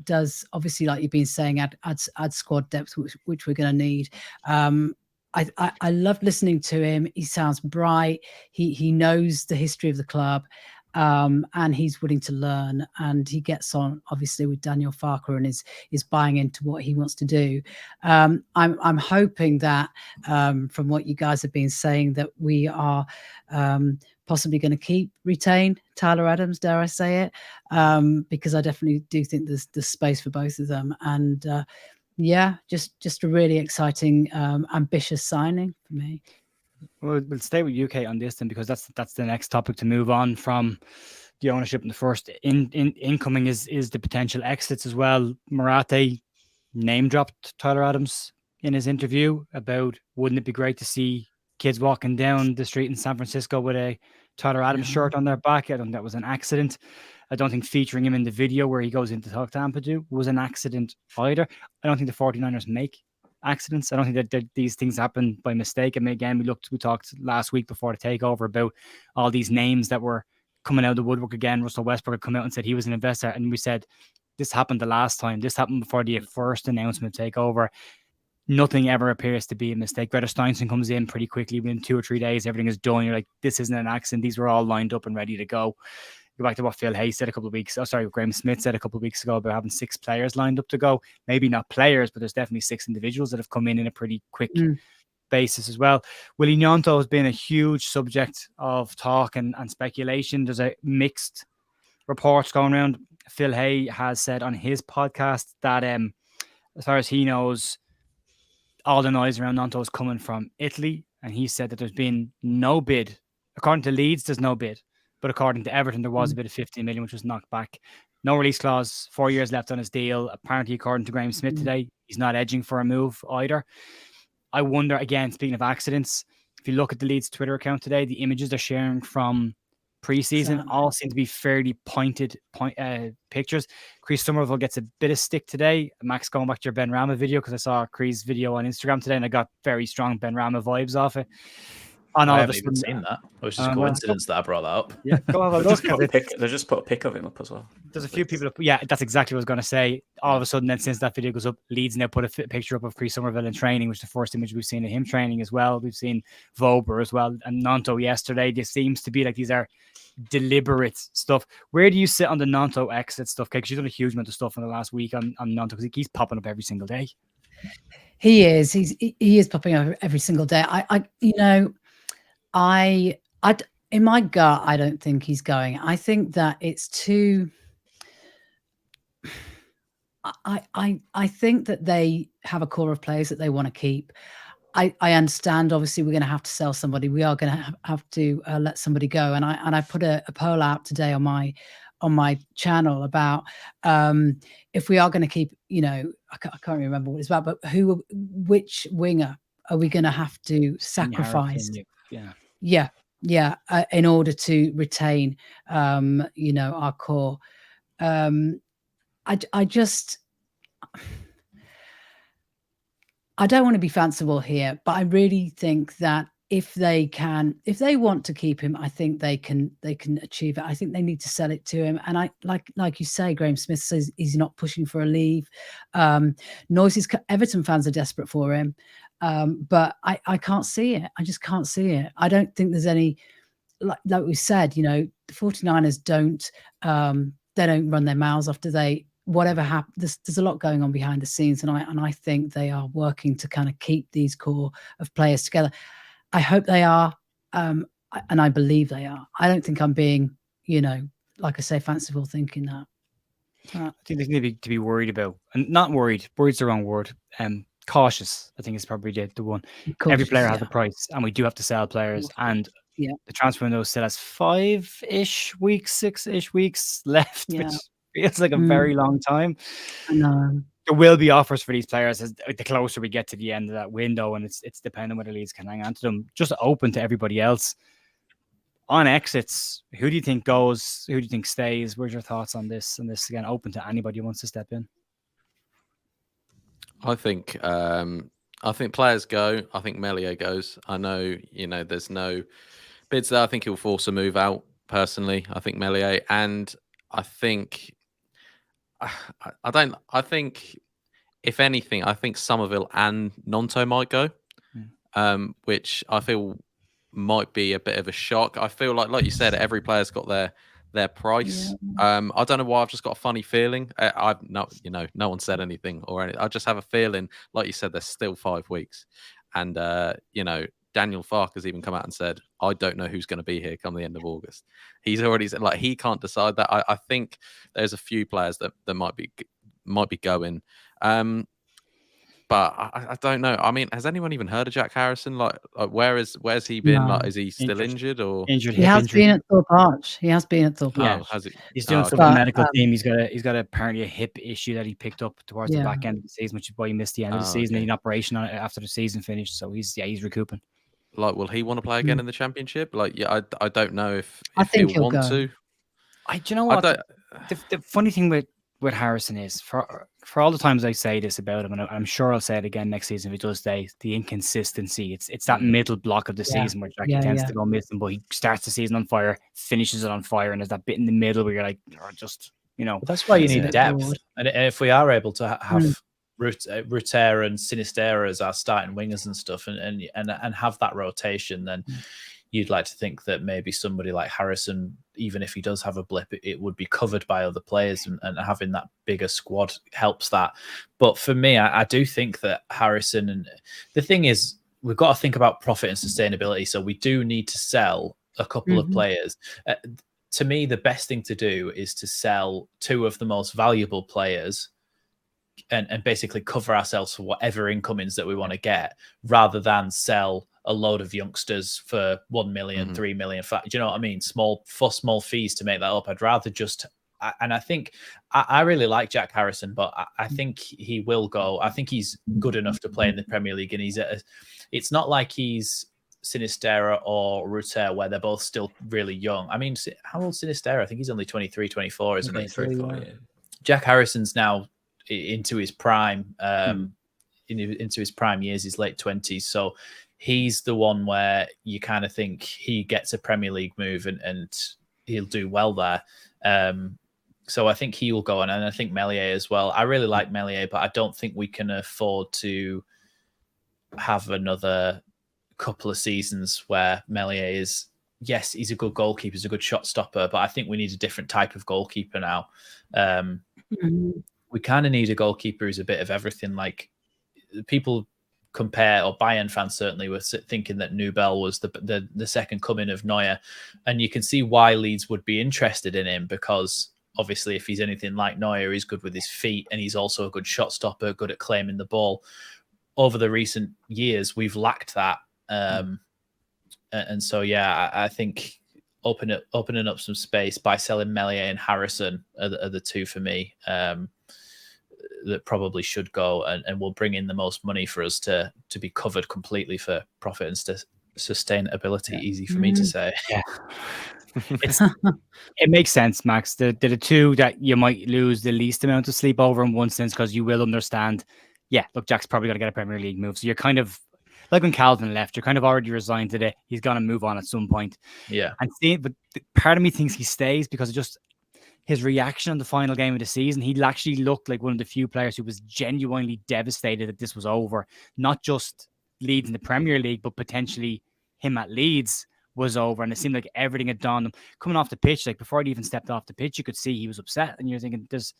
does obviously, like you've been saying, add squad depth, which we're going to need. I love listening to him. He sounds bright. He knows the history of the club, and he's willing to learn. And he gets on, obviously, with Daniel Farker and is buying into what he wants to do. I'm hoping that from what you guys have been saying, that we are possibly going to retain Tyler Adams, dare I say it, because I definitely do think there's space for both of them. And just a really exciting, ambitious signing for me. We'll stay with UK on this then, because that's the next topic to move on from the ownership and the first incoming is the potential exits as well. Murate name dropped Tyler Adams in his interview about wouldn't it be great to see kids walking down the street in San Francisco with a Tyler Adams shirt on their back. I don't think that was an accident. I don't think featuring him in the video where he goes in to talk to Ampadu was an accident either. I don't think the 49ers make accidents. I don't think that these things happen by mistake. I mean, again, we talked last week before the takeover about all these names that were coming out of the woodwork again. Russell Westbrook had come out and said he was an investor, and we said this happened the last time. This happened before the first announcement of takeover. Nothing ever appears to be a mistake. Greta Steinson comes in pretty quickly within 2 or 3 days. Everything is done. You're like, this isn't an accident. These were all lined up and ready to go. Go back to what Phil Hayes said a couple of weeks. Graham Smith said a couple of weeks ago about having 6 players lined up to go. Maybe not players, but there's definitely 6 individuals that have come in a pretty quick basis as well. Willie Gnonto has been a huge subject of talk and speculation. There's a mixed reports going around. Phil Hay has said on his podcast that as far as he knows, all the noise around Gnonto is coming from Italy, and he said that there's been no bid. According to Leeds, there's no bid, but according to Everton, there was a bid of 15 million, which was knocked back. No release clause, 4 years left on his deal. Apparently, according to Graham Smith today, he's not edging for a move either. I wonder, again, speaking of accidents, if you look at the Leeds Twitter account today, the images they're sharing from preseason all seem to be fairly pointed pictures. Chris Somerville gets a bit of stick today. Max, going back to your Ben Rama video, because I saw Chris' video on Instagram today and I got very strong Ben Rama vibes off it. I haven't even seen that. It was just a coincidence that I brought that up. Yeah, go on, they just put a pic of him up as well. There's a few people. Yeah, that's exactly what I was going to say. All of a sudden, then since that video goes up, Leeds now put a picture up of Chris Somerville in training, which is the first image we've seen of him training as well. We've seen Vober as well and Gnonto yesterday. This seems to be like these are deliberate stuff. Where do you sit on the Gnonto exit stuff, Kate? Because you've done a huge amount of stuff in the last week on Gnonto because he keeps popping up every single day. He is popping up every single day. I in my gut, I don't think he's going. I think that it's too. I think that they have a core of players that they want to keep. I understand. Obviously, we're going to have to sell somebody. We are going to have to let somebody go. And I put a poll out today on my channel about if we are going to keep. I can't remember what it's about, but which winger are we going to have to sacrifice? Yeah. In order to retain, our core. I don't want to be fanciful here, but I really think that if they want to keep him, I think they can achieve it. I think they need to sell it to him. And I like you say, Graham Smith says he's not pushing for a leave. Noises Everton fans are desperate for him. But I can't see it. I just can't see it. I don't think there's any, like we said, the 49ers don't run their mouths after whatever happens. There's a lot going on behind the scenes, and I think they are working to kind of keep these core of players together. I hope they are, and I believe they are. I don't think I'm being, like I say, fanciful thinking that. I think they need to be worried about, and not worried. Worried's the wrong word. Cautious, I think, is probably the one. Cautious, every player has a price, and we do have to sell players. And the transfer window still has 5-ish weeks, 6-ish weeks left, which feels like a very long time. I know. There will be offers for these players as the closer we get to the end of that window, and it's depending whether Leeds can hang on to them. Just open to everybody else. On exits, who do you think goes? Who do you think stays? Where's your thoughts on this? And this again, open to anybody who wants to step in. I think players go. I think Melier goes. I know, there's no bids there. I think he'll force a move out, personally. I think Melier. And I think, if anything, I think Somerville and Gnonto might go, which I feel might be a bit of a shock. I feel like you said, every player's got their price. I don't know why. I've just got a funny feeling. No one said anything or anything. I just have a feeling, like you said, there's still 5 weeks, and Daniel Farke has even come out and said, I don't know who's going to be here come the end of August. He's already said, he can't decide that. I think there's a few players that might be going. but I don't know. I mean, has anyone even heard of Jack Harrison? Like where's he been? No. Like, is he still injured or? Injured He hip has injury. been at Thorpe Arch. He has been at Thorpe Oh, Arch. has he? He's doing Oh, stuff okay. with the But, medical team. He's got apparently a hip issue that he picked up towards the Yeah. back end of the season, which is why he missed the end of the Oh, season. okay. He had an operation on it after the season finished, so he's recouping. Like, will he want to play again in the championship? Like, yeah, I don't know if I think he'll he'll want go. to. Do you know I what? don't. The funny thing with Harrison is for all the times I say this about him, and I'm sure I'll say it again next season if he does stay, the inconsistency. It's that middle block of the season where Jackie tends to go missing, but he starts the season on fire, finishes it on fire, and there's that bit in the middle where you're like, or just But that's why you It's a need bit depth. broad. And if we are able to have Ruter and Sinistera as our starting wingers and stuff, and have that rotation, then you'd like to think that maybe somebody like Harrison, even if he does have a blip, it would be covered by other players, and having that bigger squad helps that. But for me, I do think that Harrison, and the thing is, we've got to think about profit and sustainability. So we do need to sell a couple of players. To me, the best thing to do is to sell two of the most valuable players and basically cover ourselves for whatever incomings that we want to get, rather than sell a load of youngsters for 1 million, 3 million. Do you know what I mean? Small fees to make that up. I'd rather just, and I think I really like Jack Harrison, but I think he will go. I think he's good enough to play in the Premier League, and it's not like he's Sinistera or Ruter, where they're both still really young. I mean, how old Sinistera? I think he's only 23, 24, isn't he? 23, yeah. Jack Harrison's now into his prime, into his prime years, his late 20s. So he's the one where you kind of think he gets a Premier League move and he'll do well there. So I think he will go on, and I think Meslier as well. I really like Meslier, but I don't think we can afford to have another couple of seasons where Meslier is, yes, he's a good goalkeeper, he's a good shot stopper, but I think we need a different type of goalkeeper now. We kind of need a goalkeeper who's a bit of everything. Like, people compare, or Bayern fans certainly were thinking that Nubel was the second coming of Neuer, and you can see why Leeds would be interested in him, because obviously if he's anything like Neuer, he's good with his feet, and he's also a good shot stopper, good at claiming the ball. Over the recent years, we've lacked that. And so, yeah, I think opening up some space by selling Meslier and Harrison are the two for me that probably should go, and will bring in the most money for us to be covered completely for profit and sustainability. Yeah. Easy for me to say. Yeah. It makes sense, Max. The two that you might lose the least amount of sleep over in one sense, because you will understand, yeah, look, Jack's probably going to get a Premier League move. So you're kind of, like when Calvin left, you're kind of already resigned to he's going to move on at some point. Yeah. And but part of me thinks he stays because of just his reaction on the final game of the season. He actually looked like one of the few players who was genuinely devastated that this was over. Not just Leeds in the Premier League, but potentially him at Leeds was over. And it seemed like everything had done. Coming off the pitch, like before he even stepped off the pitch, you could see he was upset. And you're thinking, there's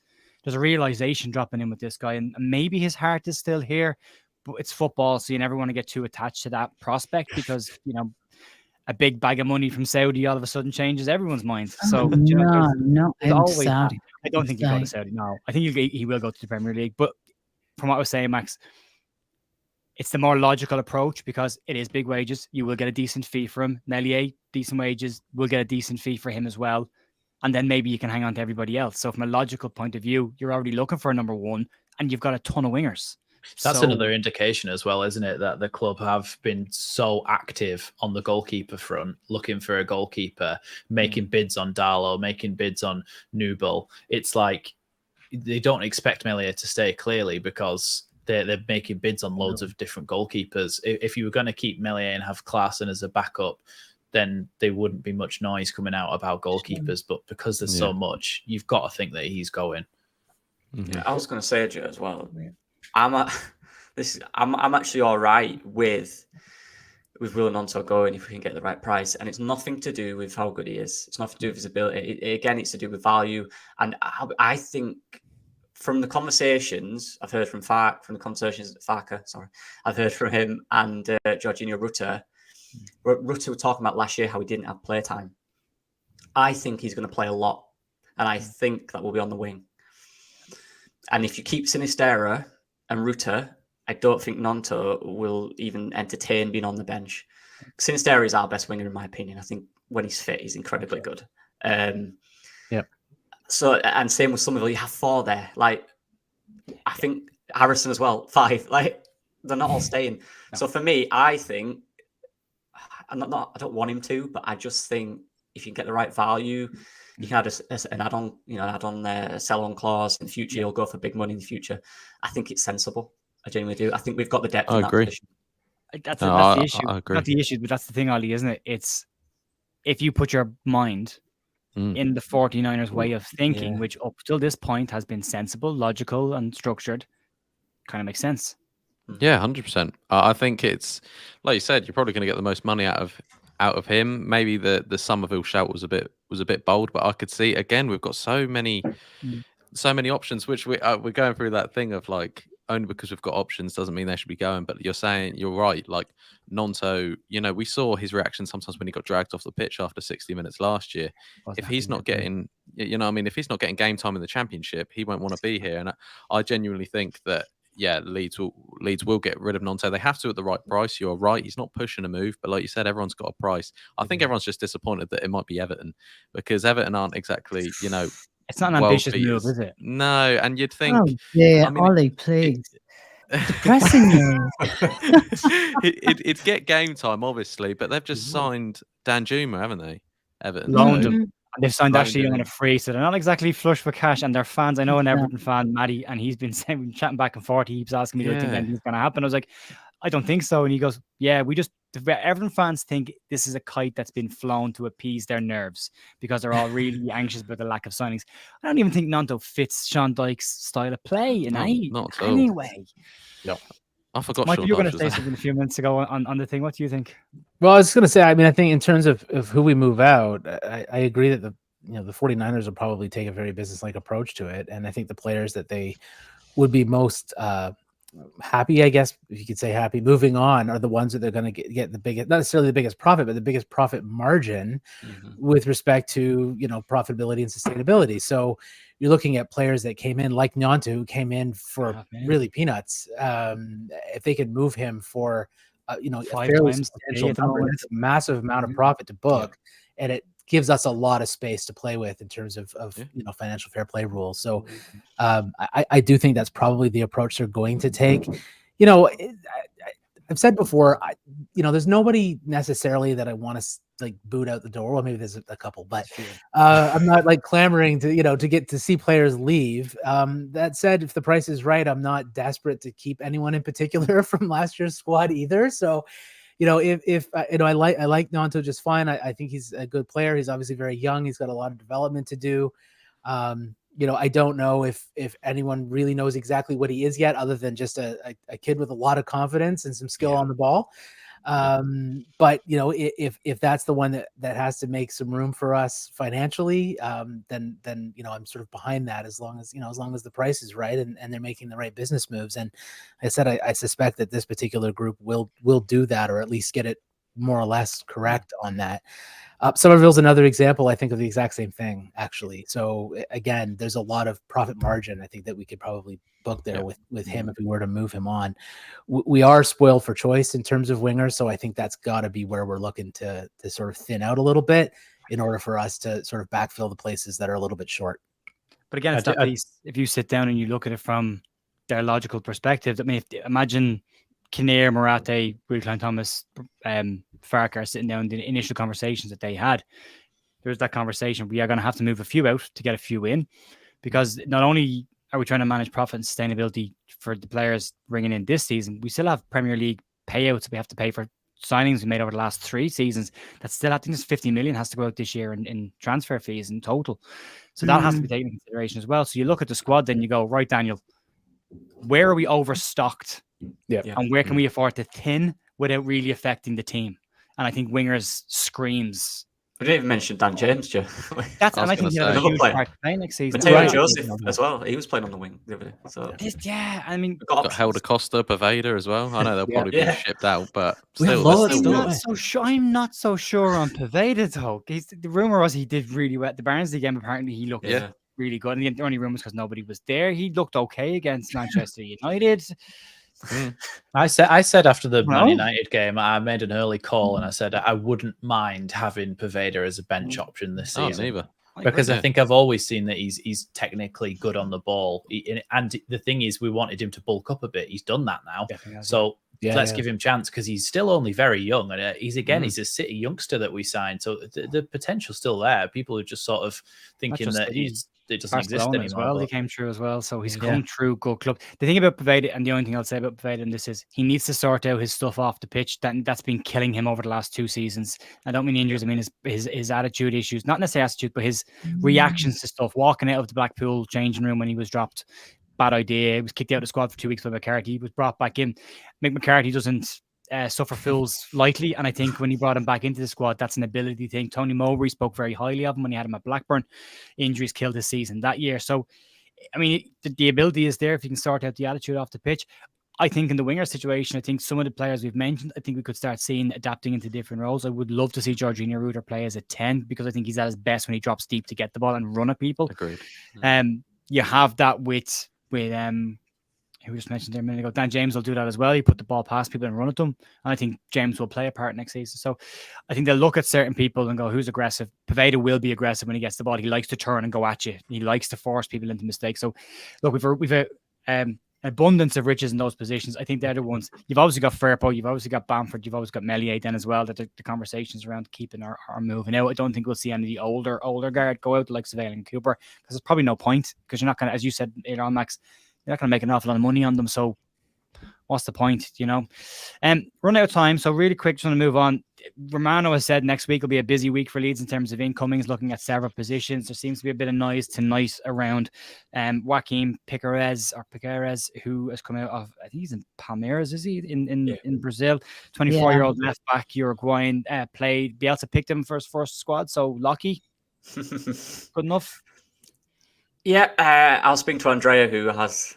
a realization dropping in with this guy. And maybe his heart is still here, but it's football, so you never want to get too attached to that prospect, because, you know, a big bag of money from Saudi all of a sudden changes everyone's mind. So, you know, not always Saudi. I don't think he'll go to Saudi. No, I think he will go to the Premier League. But from what I was saying, Max, it's the more logical approach, because it is big wages. You will get a decent fee for him. Meslier, decent wages. We'll get a decent fee for him as well. And then maybe you can hang on to everybody else. So from a logical point of view, you're already looking for a number one, and you've got a ton of wingers. That's another indication as well, isn't it, that the club have been so active on the goalkeeper front, looking for a goalkeeper, making bids on Darlow, making bids on Nubel. It's like they don't expect Meslier to stay, clearly, because they're making bids on loads of different goalkeepers. If you were going to keep Meslier and have Klaassen as a backup, then there wouldn't be much noise coming out about goalkeepers. But because there's so much, you've got to think that he's going. Yeah, I was going to say, Joe, as well. I'm actually all right with Gnonto going if we can get the right price, and it's nothing to do with how good he is. It's nothing to do with his ability. It's to do with value. And I think from the conversations I've heard from the conversations at Farker, I've heard from him and Jorginho Rutter. Rutter were talking about last year how he didn't have playtime. I think he's going to play a lot, and I think that will be on the wing. And if you keep Sinistera and Rutter I don't think Gnonto will even entertain being on the bench. Sinisterra is our best winger, in my opinion. I think when he's fit, he's incredibly good. So, and same with Somerville, you have 4 there. Like, I think Harrison as well, 5. Like, they're not all staying. No. So for me, I think I don't want him to, but I just think if you get the right value, you can add an add-on, sell-on clause in the future. You'll go for big money in the future. I think it's sensible. I genuinely do. I think we've got the depth in that position. That's the issue. I agree. Not the issue, but that's the thing, Ollie, isn't it? It's if you put your mind in the 49ers way of thinking, which up till this point has been sensible, logical, and structured, kind of makes sense. Yeah, 100%. I think it's like you said. You're probably going to get the most money out of him. Maybe the Somerville shout was a bit bold, but I could see again. We've got so many options, which we're going through that thing of like only because we've got options doesn't mean they should be going. But you're right. Like Gnonto, we saw his reaction sometimes when he got dragged off the pitch after 60 minutes last year. If he's not getting, if he's not getting game time in the Championship, he won't want to be here. And I genuinely think that. Yeah, Leeds will get rid of Gnonto. They have to at the right price. You're right. He's not pushing a move, but like you said, everyone's got a price. I think everyone's just disappointed that it might be Everton because Everton aren't exactly, It's not an ambitious move, is it? No, and you'd think. Oh dear, Ollie, please. Depressing you. It'd get game time, obviously, but they've just signed Danjuma, haven't they? Everton. Loaned him. And they've signed Ashley Young on a free, so they're not exactly flush with cash. And their fans, I know an Everton fan, Maddie, and he's been chatting back and forth. He keeps asking me, do I think anything's going to happen? I was like, I don't think so. And he goes, yeah, Everton fans think this is a kite that's been flown to appease their nerves because they're all really anxious about the lack of signings. I don't even think Gnonto fits Sean Dyche's style of play in any way. No. I forgot. Mike, you were going to say something a few minutes ago on the thing. What do you think? Well, I was going to say, I think in terms of who we move out, I agree that the 49ers will probably take a very business-like approach to it. And I think the players that they would be most happy, I guess, if you could say happy, moving on are the ones that they're going to get the biggest, not necessarily the biggest profit, but the biggest profit margin with respect to, profitability and sustainability. So you're looking at players that came in like Gnonto, who came in for really peanuts. If they could move him for, a fairly substantial number, that's a massive amount of profit to book. And it gives us a lot of space to play with in terms of financial fair play rules. So I do think that's probably the approach they're going to take. I've said before, there's nobody necessarily that I want to boot out the door. Well, maybe there's a couple, but I'm not clamoring to get to see players leave. That said, if the price is right, I'm not desperate to keep anyone in particular from last year's squad either. So, if I like Gnonto just fine. I think he's a good player. He's obviously very young. He's got a lot of development to do. I don't know if anyone really knows exactly what he is yet, other than just a kid with a lot of confidence and some skill on the ball. But if that's the one that has to make some room for us financially, then I'm sort of behind that as long as the price is right and they're making the right business moves. And I said I suspect that this particular group will do that, or at least get it more or less correct on that. Somerville's another example, I think, of the exact same thing, actually. So again, there's a lot of profit margin, I think, that we could probably book there with him if we were to move him on. We are spoiled for choice in terms of wingers, so I think that's got to be where we're looking to sort of thin out a little bit in order for us to sort of backfill the places that are a little bit short. But again, if you sit down and you look at it from their logical perspective, imagine Kinnear, Morate, Will Klein Thomas, Farker sitting down in the initial conversations that they had. There's that conversation. We are going to have to move a few out to get a few in, because not only are we trying to manage profit and sustainability for the players bringing in this season, we still have Premier League payouts we have to pay for signings we made over the last 3 seasons. That's still, I think there's 50 million has to go out this year in transfer fees in total. So that has to be taken into consideration as well. So you look at the squad, then you go, right, Daniel, where are we overstocked? And where can we afford to thin without really affecting the team? And I think wingers screams. We didn't even mention Dan James, Joe. And I think he's a huge part to play next season. Mateo Joseph as well. He was playing on the wing the other day. So got Helder Costa, Paveda as well. I know they'll probably be shipped out, but I'm not so sure on Paveda though. The rumor was he did really well at the Barnsley game. Apparently, he looked really good. And the only rumor was because nobody was there. He looked okay against Manchester United. I said after the Man Well. United game, I made an early call and I said I wouldn't mind having Pervader as a bench option this season. Neither. Because I think I've always seen that he's technically good on the ball. And the thing is, we wanted him to bulk up a bit. He's done that now. So let's give him a chance because he's still only very young. And he's a City youngster that we signed. So the potential's still there. People are just sort of thinking that it doesn't exist anymore. As well, he came through as well. So he's come through good club. The thing about Pervader, and the only thing I'll say about Pervader in this is he needs to sort out his stuff off the pitch. That's been killing him over the last 2 seasons. I don't mean injuries. I mean his attitude issues, not necessarily attitude, but his reactions to stuff. Walking out of the Blackpool changing room when he was dropped, bad idea. He was kicked out of the squad for 2 weeks by McCarthy. He was brought back in. Mick McCarthy doesn't suffer fools lightly, and I think when he brought him back into the squad, that's an ability thing. Tony Mowbray spoke very highly of him when he had him at Blackburn. Injuries killed his season that year. So, I mean, the ability is there if you can sort out the attitude off the pitch. I think in the winger situation, I think some of the players we've mentioned, I think we could start seeing adapting into different roles. I would love to see Jorginho Ruder play as a 10 because I think he's at his best when he drops deep to get the ball and run at people. Agreed. You have that with who we just mentioned there a minute ago. Dan James will do that as well. He put the ball past people and run at them. And I think James will play a part next season. So I think they'll look at certain people and go, who's aggressive? Pervader will be aggressive when he gets the ball. He likes to turn and go at you. He likes to force people into mistakes. So look, we've a abundance of riches in those positions. I think they're the ones. You've obviously got Firpo, you've obviously got Bamford, you've always got Meslier then as well, that the conversations around keeping are moving out. I don't think we'll see any of the older guard go out like Surveil and Cooper because there's probably no point because you're not going to, as you said earlier on, Max, you're not going to make an awful lot of money on them. So what's the point, you know? Run out of time. So really quick, just want to move on. Romano has said next week will be a busy week for Leeds in terms of incomings, looking at several positions. There seems to be a bit of noise tonight around Joaquim Piqueres, who has come out of, I think he's in Palmeiras, is he? In Brazil. 24-year-old left back, Uruguayan, played. Bielsa picked him for his first squad. So lucky. Good enough. Yeah, I'll speak to Andrea, who has,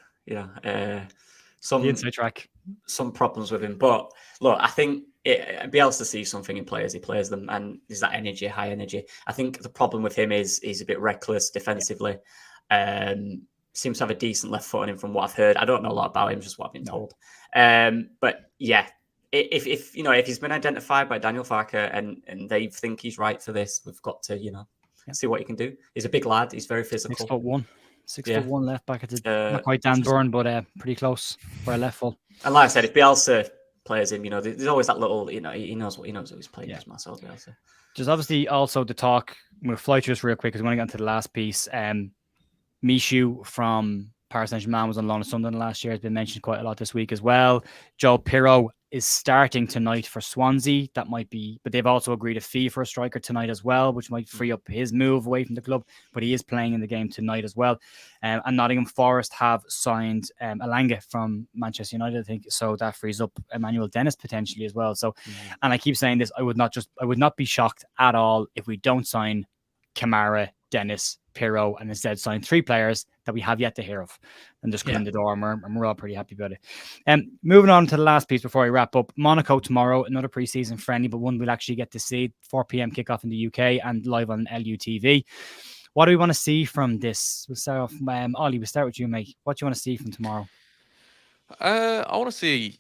some inside track, some problems with him. But look, I think Bielsa sees something in players. He plays them, and there's that energy, high energy. I think the problem with him is he's a bit reckless defensively. Seems to have a decent left foot on him, from what I've heard. I don't know a lot about him, just what I've been told. But yeah, if he's been identified by Daniel Farke and they think he's right for this, we've got to see what he can do. He's a big lad. He's very physical. 6'1", 6'1" left back. It's not quite Dan Burn, but pretty close for a left full. And like I said, if Bielsa plays him, there's always that little, he knows what he's playing. Yeah. Marcel Bielsa. There's obviously also the talk. We'll fly through this real quick because we want to get into the last piece. Mishu from Paris Saint-Germain was on loan to Sunderland last year. Has been mentioned quite a lot this week as well. Joe Pirro is starting tonight for Swansea. That might be, but they've also agreed a fee for a striker tonight as well, which might free up his move away from the club. But he is playing in the game tonight as well. And Nottingham Forest have signed Elanga from Manchester United, I think. So that frees up Emmanuel Dennis potentially as well. So, and I keep saying this, I would not be shocked at all if we don't sign Kamara, Dennis, Pirro, and instead sign 3 players that we have yet to hear of and just come in the door, and we're all pretty happy about it. Moving on to the last piece before we wrap up. Monaco tomorrow, another pre-season friendly, but one we'll actually get to see. 4 p.m. kickoff in the UK and live on LUTV. What do we want to see from this? We'll start off, Ollie, we'll start with you, mate. What do you want to see from tomorrow? I want to see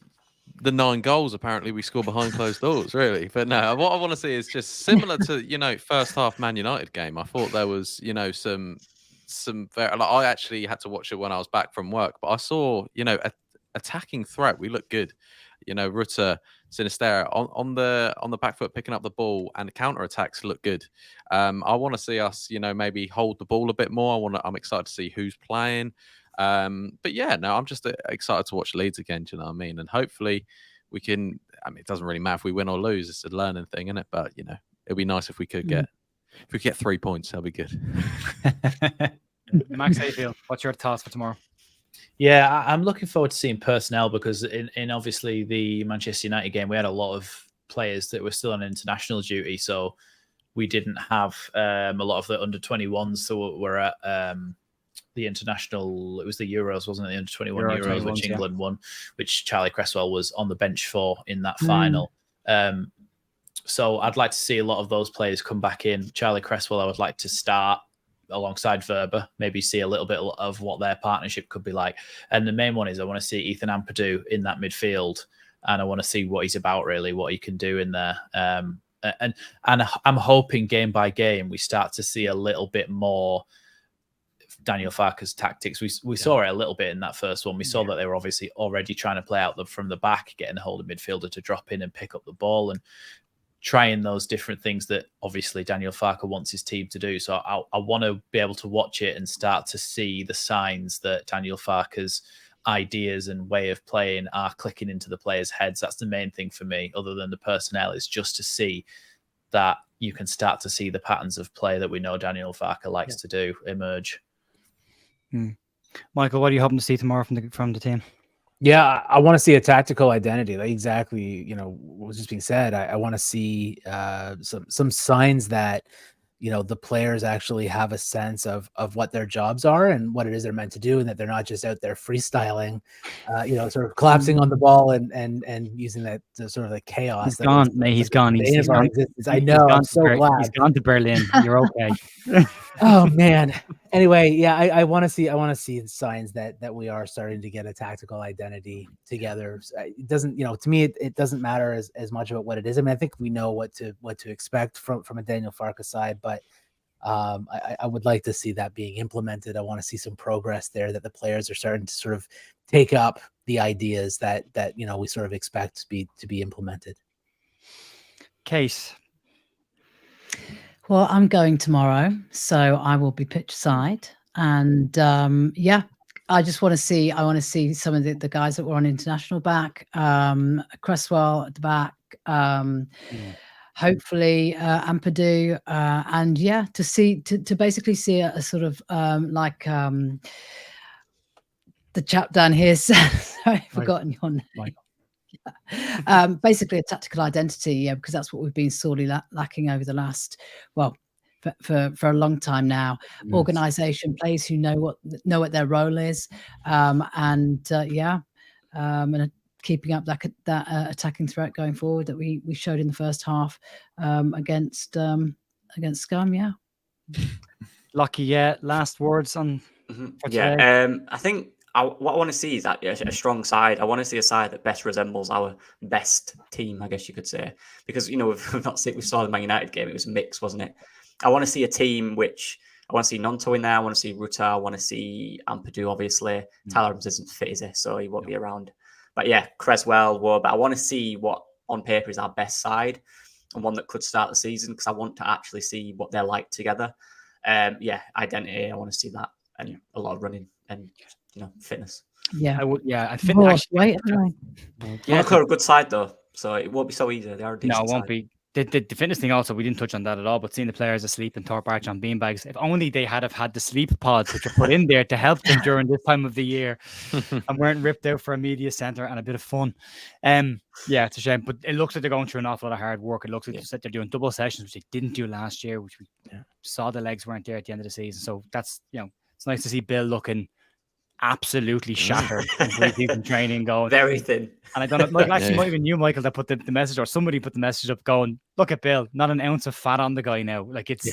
the 9 goals apparently we score behind closed doors, really. But no, what I want to see is just similar to, first half Man United game. I thought there was, some very, I actually had to watch it when I was back from work, but I saw, attacking threat. We look good. Rutter, Sinisterra on the back foot, picking up the ball, and counter attacks look good. I want to see us, maybe hold the ball a bit more. I'm excited to see who's playing. But yeah, no, I'm just excited to watch Leeds again. Do you know what I mean? And hopefully we can. I mean, it doesn't really matter if we win or lose. It's a learning thing, isn't it? But it'd be nice if we could get 3 points. That'd be good. Max, how you feel? What's your thoughts for tomorrow? Yeah, I'm looking forward to seeing personnel because in obviously the Manchester United game, we had a lot of players that were still on international duty, so we didn't have a lot of the under 21s. So we're at the international. It was the Euros, wasn't it? The under 21 Euros, which England won, which Charlie Cresswell was on the bench for in that final. So I'd like to see a lot of those players come back in. Charlie Cresswell, I would like to start. alongside Verba, maybe see a little bit of what their partnership could be like. And the main one is I want to see Ethan Ampadu in that midfield, and I want to see what he's about, really, what he can do in there. And I'm hoping game by game we start to see a little bit more Daniel Farke's tactics. We saw it a little bit in that first one. We saw that they were obviously already trying to play out from the back, getting a hold of midfielder to drop in and pick up the ball, and trying those different things that obviously Daniel Farke wants his team to do. So I want to be able to watch it and start to see the signs that Daniel Farke's ideas and way of playing are clicking into the players' heads. That's the main thing for me, other than the personnel, is just to see that you can start to see the patterns of play that we know Daniel Farke likes to do emerge. Michael, what are you hoping to see tomorrow from the team? Yeah, I want to see a tactical identity. Like exactly, what was just being said. I want to see some signs that the players actually have a sense of what their jobs are and what it is they're meant to do, and that they're not just out there freestyling, sort of collapsing on the ball and using that sort of the chaos. He's gone. He's gone. He's gone. I know. I'm so glad he's gone to Berlin. You're okay. Oh man. Anyway, yeah, I want to see signs that we are starting to get a tactical identity together. It doesn't, to me, it doesn't matter as much about what it is. I mean, I think we know what to expect from a Daniel Farke side, but I would like to see that being implemented. I want to see some progress there, that the players are starting to sort of take up the ideas that we sort of expect to be implemented. Case. Well, I'm going tomorrow, so I will be pitch side, and I just want to see. I want to see some of the guys that were on international back, Cresswell at the back, hopefully Ampadu, and to basically see a sort of the chap down here. Sorry, I've forgotten your name. Basically a tactical identity, because that's what we've been sorely lacking over the last, for a long time now. Yes. Organization, players who know what their role is, and keeping up that attacking threat going forward that we showed in the first half against Scum. Yeah. Lucky, last words on. I think what I want to see is that a strong side. I want to see a side that best resembles our best team, I guess you could say, because we've not seen. We saw the Man United game; it was mixed, wasn't it? I want to see a team which I want to see Gnonto in there. I want to see Ruta. I want to see Ampadu. Obviously, Tyler isn't fit, is he? So he won't be around. But Cresswell, but I want to see what on paper is our best side and one that could start the season, because I want to actually see what they're like together. Identity. I want to see that, and a lot of running and fitness. I would. I think Monaco are a good side though, so it won't be so easy. They are a decent No, it won't side. be. The fitness thing also, we didn't touch on that at all, but seeing the players asleep in Thorpe Arch on beanbags, if only they had had the sleep pods which are put in there to help them during this time of the year and weren't ripped out for a media centre and a bit of fun. It's a shame, but it looks like they're going through an awful lot of hard work. It looks like they're doing double sessions, which they didn't do last year, which we saw the legs weren't there at the end of the season. So that's, it's nice to see Bill looking absolutely shattered in training going very thin. And I don't know, might even you, Michael, that put the message, or somebody put the message up going, look at Bill, not an ounce of fat on the guy now. Like it's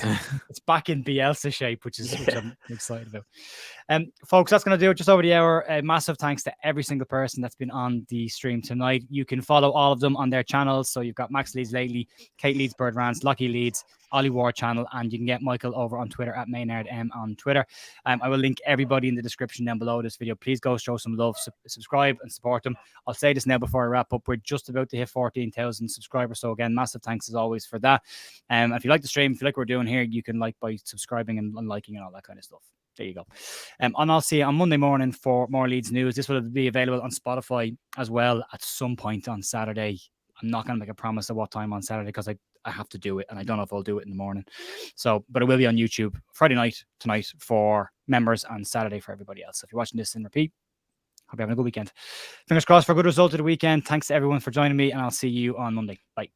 back in Bielsa shape, which I'm excited about. Folks, that's going to do it just over the hour. Massive thanks to every single person that's been on the stream tonight. You can follow all of them on their channels. So you've got Max Leeds Lately, Kate Leeds Bird Rants, Lucky Leeds, Ollie War channel, and you can get Michael over on Twitter at MaynardM on Twitter. I will link everybody in the description down below this video. Please go show some love, subscribe and support them. I'll say this now before I wrap up. We're just about to hit 14,000 subscribers. So again, massive thanks as always for that. If you like the stream, if you like what we're doing here, you can like by subscribing and liking and all that kind of stuff. There you go. And I'll see you on Monday morning for more Leeds news. This will be available on Spotify as well at some point on Saturday. I'm not going to make a promise of what time on Saturday because I have to do it, and I don't know if I'll do it in the morning. So, but it will be on YouTube Friday night tonight for members and Saturday for everybody else. So if you're watching this in repeat, hope you're having a good weekend. Fingers crossed for a good result of the weekend. Thanks to everyone for joining me, and I'll see you on Monday. Bye.